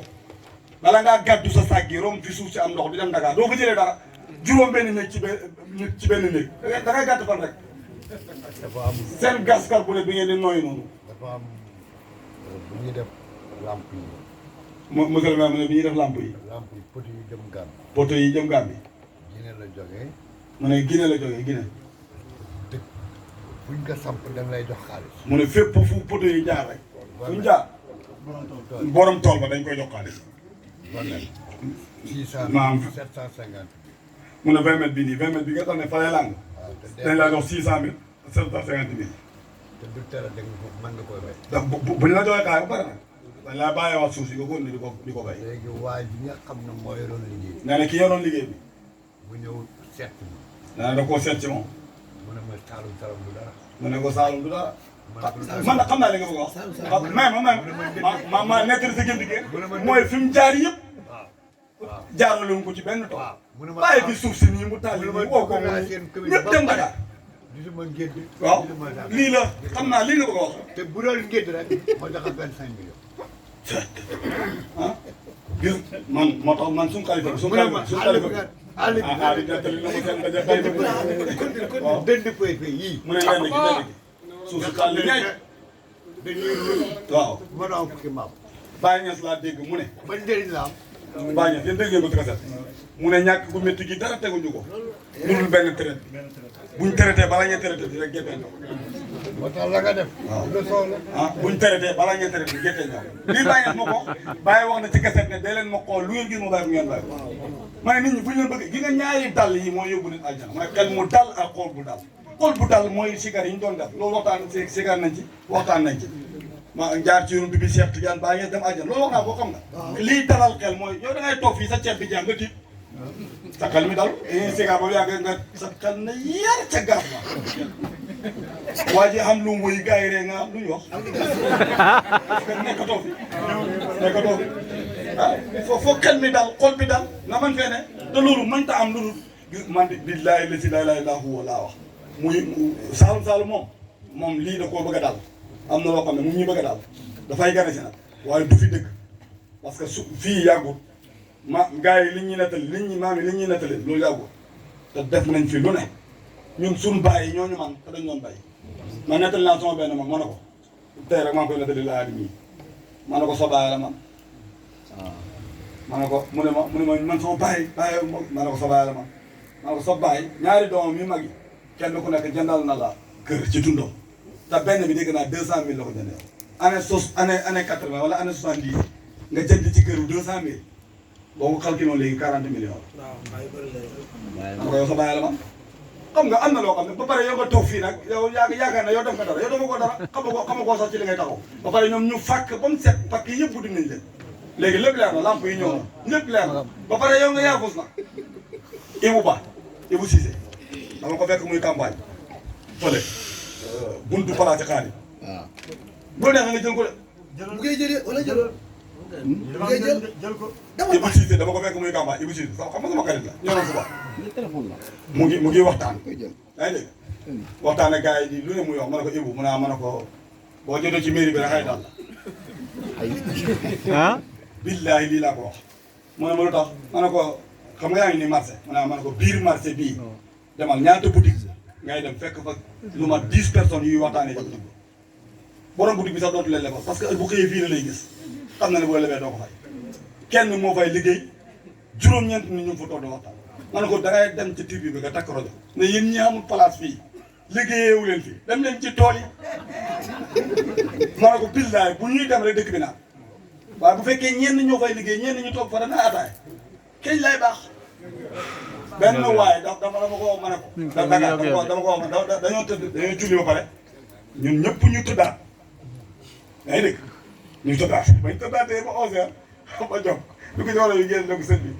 bala ngaa gàddu sa sàg gi romb fi suuf si am ndox di dem Dakar doo ko jëlee dara juróom benn néeg ci benn néeg da ngay gàtt fan rek seen gaz carbone bi ngeen di nooyi noonu dafa am bu ñuy def lamp yi monsieur le maire mu ne bi ñuy def lamp yi poto yi jëm Gàmbi poto yi jëm Gàmbi Guinée la jógee mu ne Guinée la jógee Guinée dëkk buñ ko samp dañ lay jox xaalis mu ne fépp fu poto yi jaar rek fuñ jaar borom tool ba dañ koy jox xaalis voilà 600 maam 750 mu ne 20 mètres bii nii 20 mètres bi nga xam ne fa lay lang dañ laa jox 600 000 750 000 te du tere dégg nga foofu mën nga koy bay ndax buñ la joxee xaalis ba pare nag dañ laa bàyyee wax suuf si nga ko indi di ko bay léegi waa ji nga xam ne moo yoroon liggéey nee na ki yoroon liggéey bi bu ñëw seet ma nee na da koo seet ci moom mu ne ma Saalum Saalum du dara mu ne ko Saalum du dara man nag xam naa li nga bëgg a wax ma nettali sa gént gi mooy fi mu jaar yëpp jaarale ko ci benn tool bàyyi fi suuf si nii mu tàlli nii woo ko ñëpp dem Dakar gisuma ngédd waaw lii la xam naa lii nga bëgg a wax te bu doon ngédd rek moo joxe 25 millions ah gis man moo tax man suñu xalifa bi suñu xalifa bi àll bi di nettali na ma seen daje waaw dënd pëy yii mu ne lenn gi suuf si xàll ñaay dañuy ruuj waaw ma doon fukki maam Baye Niass laa dégg mu ne ban njëriñ la am Baye Niass yéen dégg ngeen ko ci kaset mu ne ñàkk gu métti gi dara teguñu ko lu dul benn traite buñ traité bala ñuy traité di rek géttee ñoom moo tax la nga def nga soxla ah buñ traité bala ñuy traité di géttee ñoom lii Baye Niass ma ko Baye wax na ci kaset ne day leen ma xool lu ngeen gis ma bàyyi bu ngeen bàyyi ma ne nit ñi buñ leen bëgg gi nga ñaari dàll yi mooy yóbbu nit aljana mooy xel mu dal ak xool bu dal xool bu dal mooy sigar yi ñu doon def loolu sigar nañ ci waxtaan nañ ci ma jaar ci yoonu bi Cheikh Tidiane baa ngeen dem àjjana loolu wax naa ko xam nga lii dalal xel mooy yow da ngay toog fii sa ceeb bi jeex nga tiit sa xel mi dal sigar ba yàgg nga sa xel na yar ca gaaf ma waa ji am lu mu wëy gars yi rek nga lu ñu wax nekkatoo fi ah foo xel mi dal xol bi dal nga man fee ne te loolu mënta am lu dul man di billaahi la si laa ilaaha illaa huwa laa wax muy Saalum moom lii da koo bëgg a dal am na loo xam ne mu ñu bëgg a dal dafay gane si nag waaye du fi dëkk parce que su fii yàggut gars yi li ñuy nettali maam yi li ñuy nettali loolu yàggut te def nañ fi lu ne ñun suñu bàyyi ñooñu man te dañ doon bay ma nettali naa sama benn mag ma ne ko tey rek maa ngi koy nettali laa di nii ma ne ko sa baay la man ma ne ko mu ne ma man sama baay ma ne ko sa baay la man ma ne ko sa baay ñaari doomam yu mag yi kenn ku nekk jëndal na la kër ci tundam te benn bi dégg naa 200000 la ko jëndee année 80 wala année 70 nga jënd ci këru 200000 boo ko calculé woon léegi 40 millions la. waaw ma ko yow sa baay la man xam nga am na loo xam ne ba pare yow nga toog fii nag yow yaakaar na yow def nga dara yow dafa ko dara xama koo sax ci li ngay taxaw ba pare ñoom ñu fàkk ba mu set parce que yëpp buddi nañ leen léegi lépp leer na lamp yi ñëw na lépp leer na ba pare yow nga yaafus na Ibou Cissé dama ko fekk muy campagne fële buntu palaasi xaari waaw boo neexee nga jël ko de bu ngay jëlee wala jël. bu ngay jël ko. Ibou Cissé dama ko fekk muy campagne Ibou Cissé sax xam nga sama xarit la ñoo doon suba mu ngi waxtaan yaa ngi dégg waxtaan ak gars yi di lu ne muy wax ma ne ko Ibou mu naa ma ne ko boo jotee ci mairie bi rek xëy daal la ah billaahi lii laa ko wax mu ne ma lu tax ma ne ko xam nga yaa ngi nii marché mu ne ma ne ko biir marché bii demal ñaata boutique ngay dem fekk fa lu ma 10 personnes yuy waxtaanee ci boutique bi borom boutique bi sax dootu leen lebal parce que bu xëyee fii la lay gis xam na ne boo lebee doo ko fay kenn moo fay liggéey juróom-ñeent nit ñu fa toog di waxtaan ma ne ko dangay dem ci TV bi nga takk rajo ne yéen ñi amul place fii liggéeyewu leen fii dem leen ci tool yi ma ne ko billaay bu ñuy dem rek dëkk bi naan waaye bu fekkee ñenn ñoo fay liggéey ñenn ñu toog fa dana ataay keñ lay baax benn waaye dama ko wax ma ne ko dama ko wax dañoo tëdd dañoo julli ba pare ñun ñëpp ñu tëddaat yaa ngi dégg ñu tëddaat bañ tëddaatee ba 11h ba jóg lu ko jox la yu génn donc sëñ bi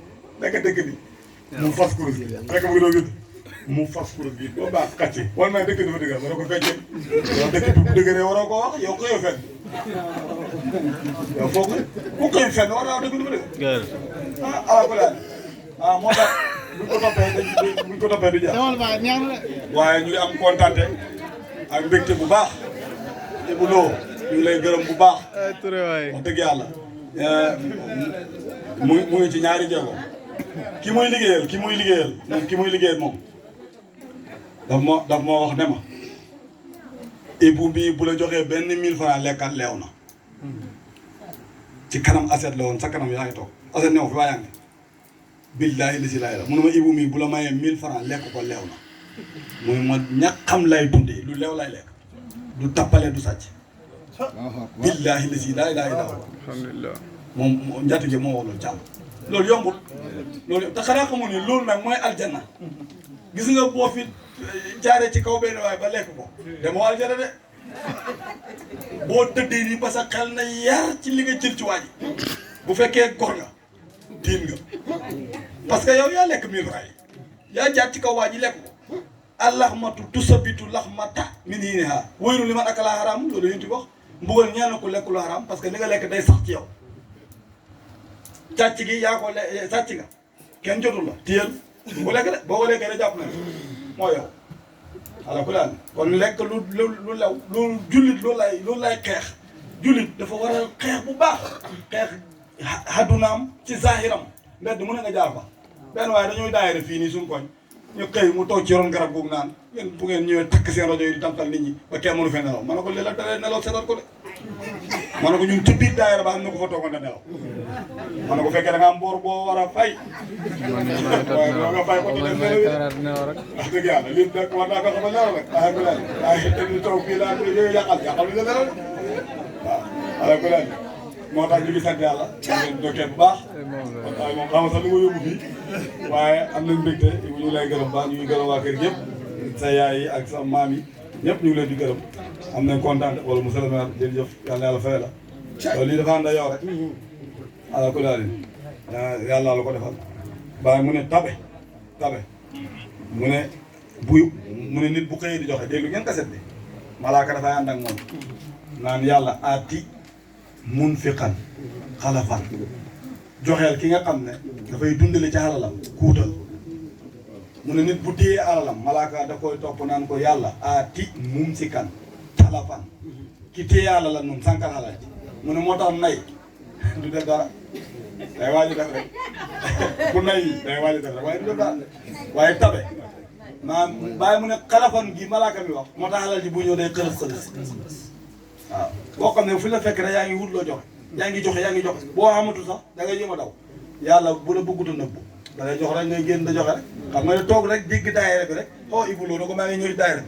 nekk dëkk bi mu fas kurus gi rek mu ngi doon yëg mu fas kurus gi ba baax kàcce wala naa dëkk dafa dëgër waroo ko feccee yow dëkk bi bu dëgëree waroo koo wax yow xëyoo fenn yow foo ko ku xëy fenn war naa dëkk dafa dëgër ala ko daal moo tax buñ ko toppee du jaar waaye ñu ngi am kontaante ak mbégte bu baax Ibou Lo ñu ngi lay gërëm bu baax wax dëgg yàlla mu ngi ci ñaari jéego ki muy liggéeyal moom daf moo wax ne ma Ibou bii bu la joxee benn 1000 francs lekkat leew na ci kanam aset la woon sa kanam yaa ngi toog aset new fi waa yaa ngi billaahi li si laay la mu ne ma Ibou mii bu la mayee 1000 francs lekk ko leew na mu ne ma ñaqam lay dundee lu leew lay lekk du tappale du sàcc billaahi li si laay alhamdulillah moom njaatige moo wax loolu jàmm loolu yombul loolu te xanaa xamul ni loolu nag mooy aljanna gis nga boo fi jaaree ci kaw benn waay ba lekk ko demoo aljanna de boo tëddee nii ba sa xel na yar ci li nga jël ci waa ji bu fekkee gor nga diin nga parce que yow yaa lekk 1000 francs yaa jaar ci kaw waa ji lekk ko allahmatu tusabitu laxmata min hiiniha wóyru li man akala haram loolu yéen ti wax mbugal ñeel na ko lekk lu haram parce que li nga lekk day sax ci yow càcc gi yaa ko sàcc nga kenn jotul la téyel bu lekk de boo ko lekkee da jàpp na moo yow ala ku daal kon lekk lu lew lu jullit loolu lay xeex jullit dafa war a xeex bu baax xeex haddunaam ci zahiram mbedd mu ne nga jaar fa benn waaye dañooy daayere fii nii suñu koñ ñu xëy mu toog ci ron garab googu naan ngeen bu ngeen ñëwee takk seen rajo yi di tàntal nit ñi ba kenn mënu fee nelaw ma ne ko li la dalee nelaw seetal ko de ma ne ko ñun ci biir daayira ba am na ko fa toogoon da nelaw ma ne ko fekkee da nga am boor boo war a fay waaye doo nga fay ko te dem nelaw wax dëgg yàlla lii nag war naa ko xamal nelaw rek alhamdulilah waaye dañuy toog fii laa yooyu yàqal li nga nelaw waaw alhamdulilah moo tax ñu ngi sant yàlla ñu ngi dokkee bu baax waaye moom xam nga sax lu ma yóbbu fii waaye am nañ mbégte ñu ngi lay gërëm baax ñu ngi gërëm waa kër gi yëpp sa yaay yi ak sa maam yi ñëpp ñu ngi leen di gërëm am nañ kontaan wala monsieur le maire jërëjëf yàlla yàlla fay la loolu lii dafa ànd ak yow rek ala ko daal yàlla la ko defal waaye mu ne tabe mu ne nit bu xëyee di joxe déglu ngeen kaset bi malaaka dafay ànd ak moom naan yàlla aati munfiqan xalafan joxeel ki nga xam ne dafay dundale ci xalalam kuutal mu ne nit bu téyee alalam malaaka da koy topp naan ko yàlla aati mum si kan talafan ki téye alalam noonu sànkal alal ji mu ne moo tax nay du def dara day waaj a def rek ku nay day waaj a def rek waaye du def dara waaye tabe maanaam bàyyi mu ne xalafan gi malaaka mi wax moo tax alal ji bu ñëw day xëlës waaw boo xam ne fu la fekk rek yaa ngi wut loo joxe yaa ngi joxe boo xamatul sax da ngay jéem a daw yàlla bu la bëggut a nëbbu da lay jox rek ngay génn da joxe rek xam nga ne toog rek dégg daayira bi rek ibuloo na ko maa ngi ñëw daayira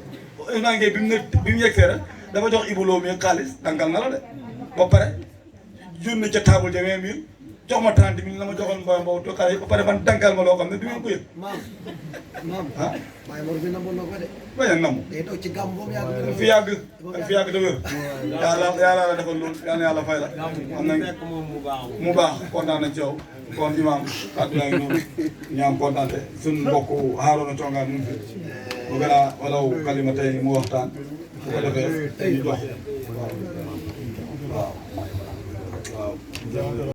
bi maa ngi bi mu yegsee rek dafa jox ibuloo mi xaalis tàngal na la de ba pare yónni ca table ja 20 000 jox ma 30 000 la ma joxoon mbow to xale ba pare man tàngal ma loo xam ne du ngeen ko yëg maam ah waaye mor bi namoon na ko de bañ a namu day toog ci gàmm boobu yàgg fi yàgg te wér yàlla la defal loolu yàlla yàlla fay la am nañ mu baax kontaan nañ ci yow kon imaam kàddu yaa ngi noonu ñu am kontaan suñ mbokk Harouna Congaan mu ngi fi bu gën a walaw kalima tey mu waxtaan bu ko defee ñu jox waaw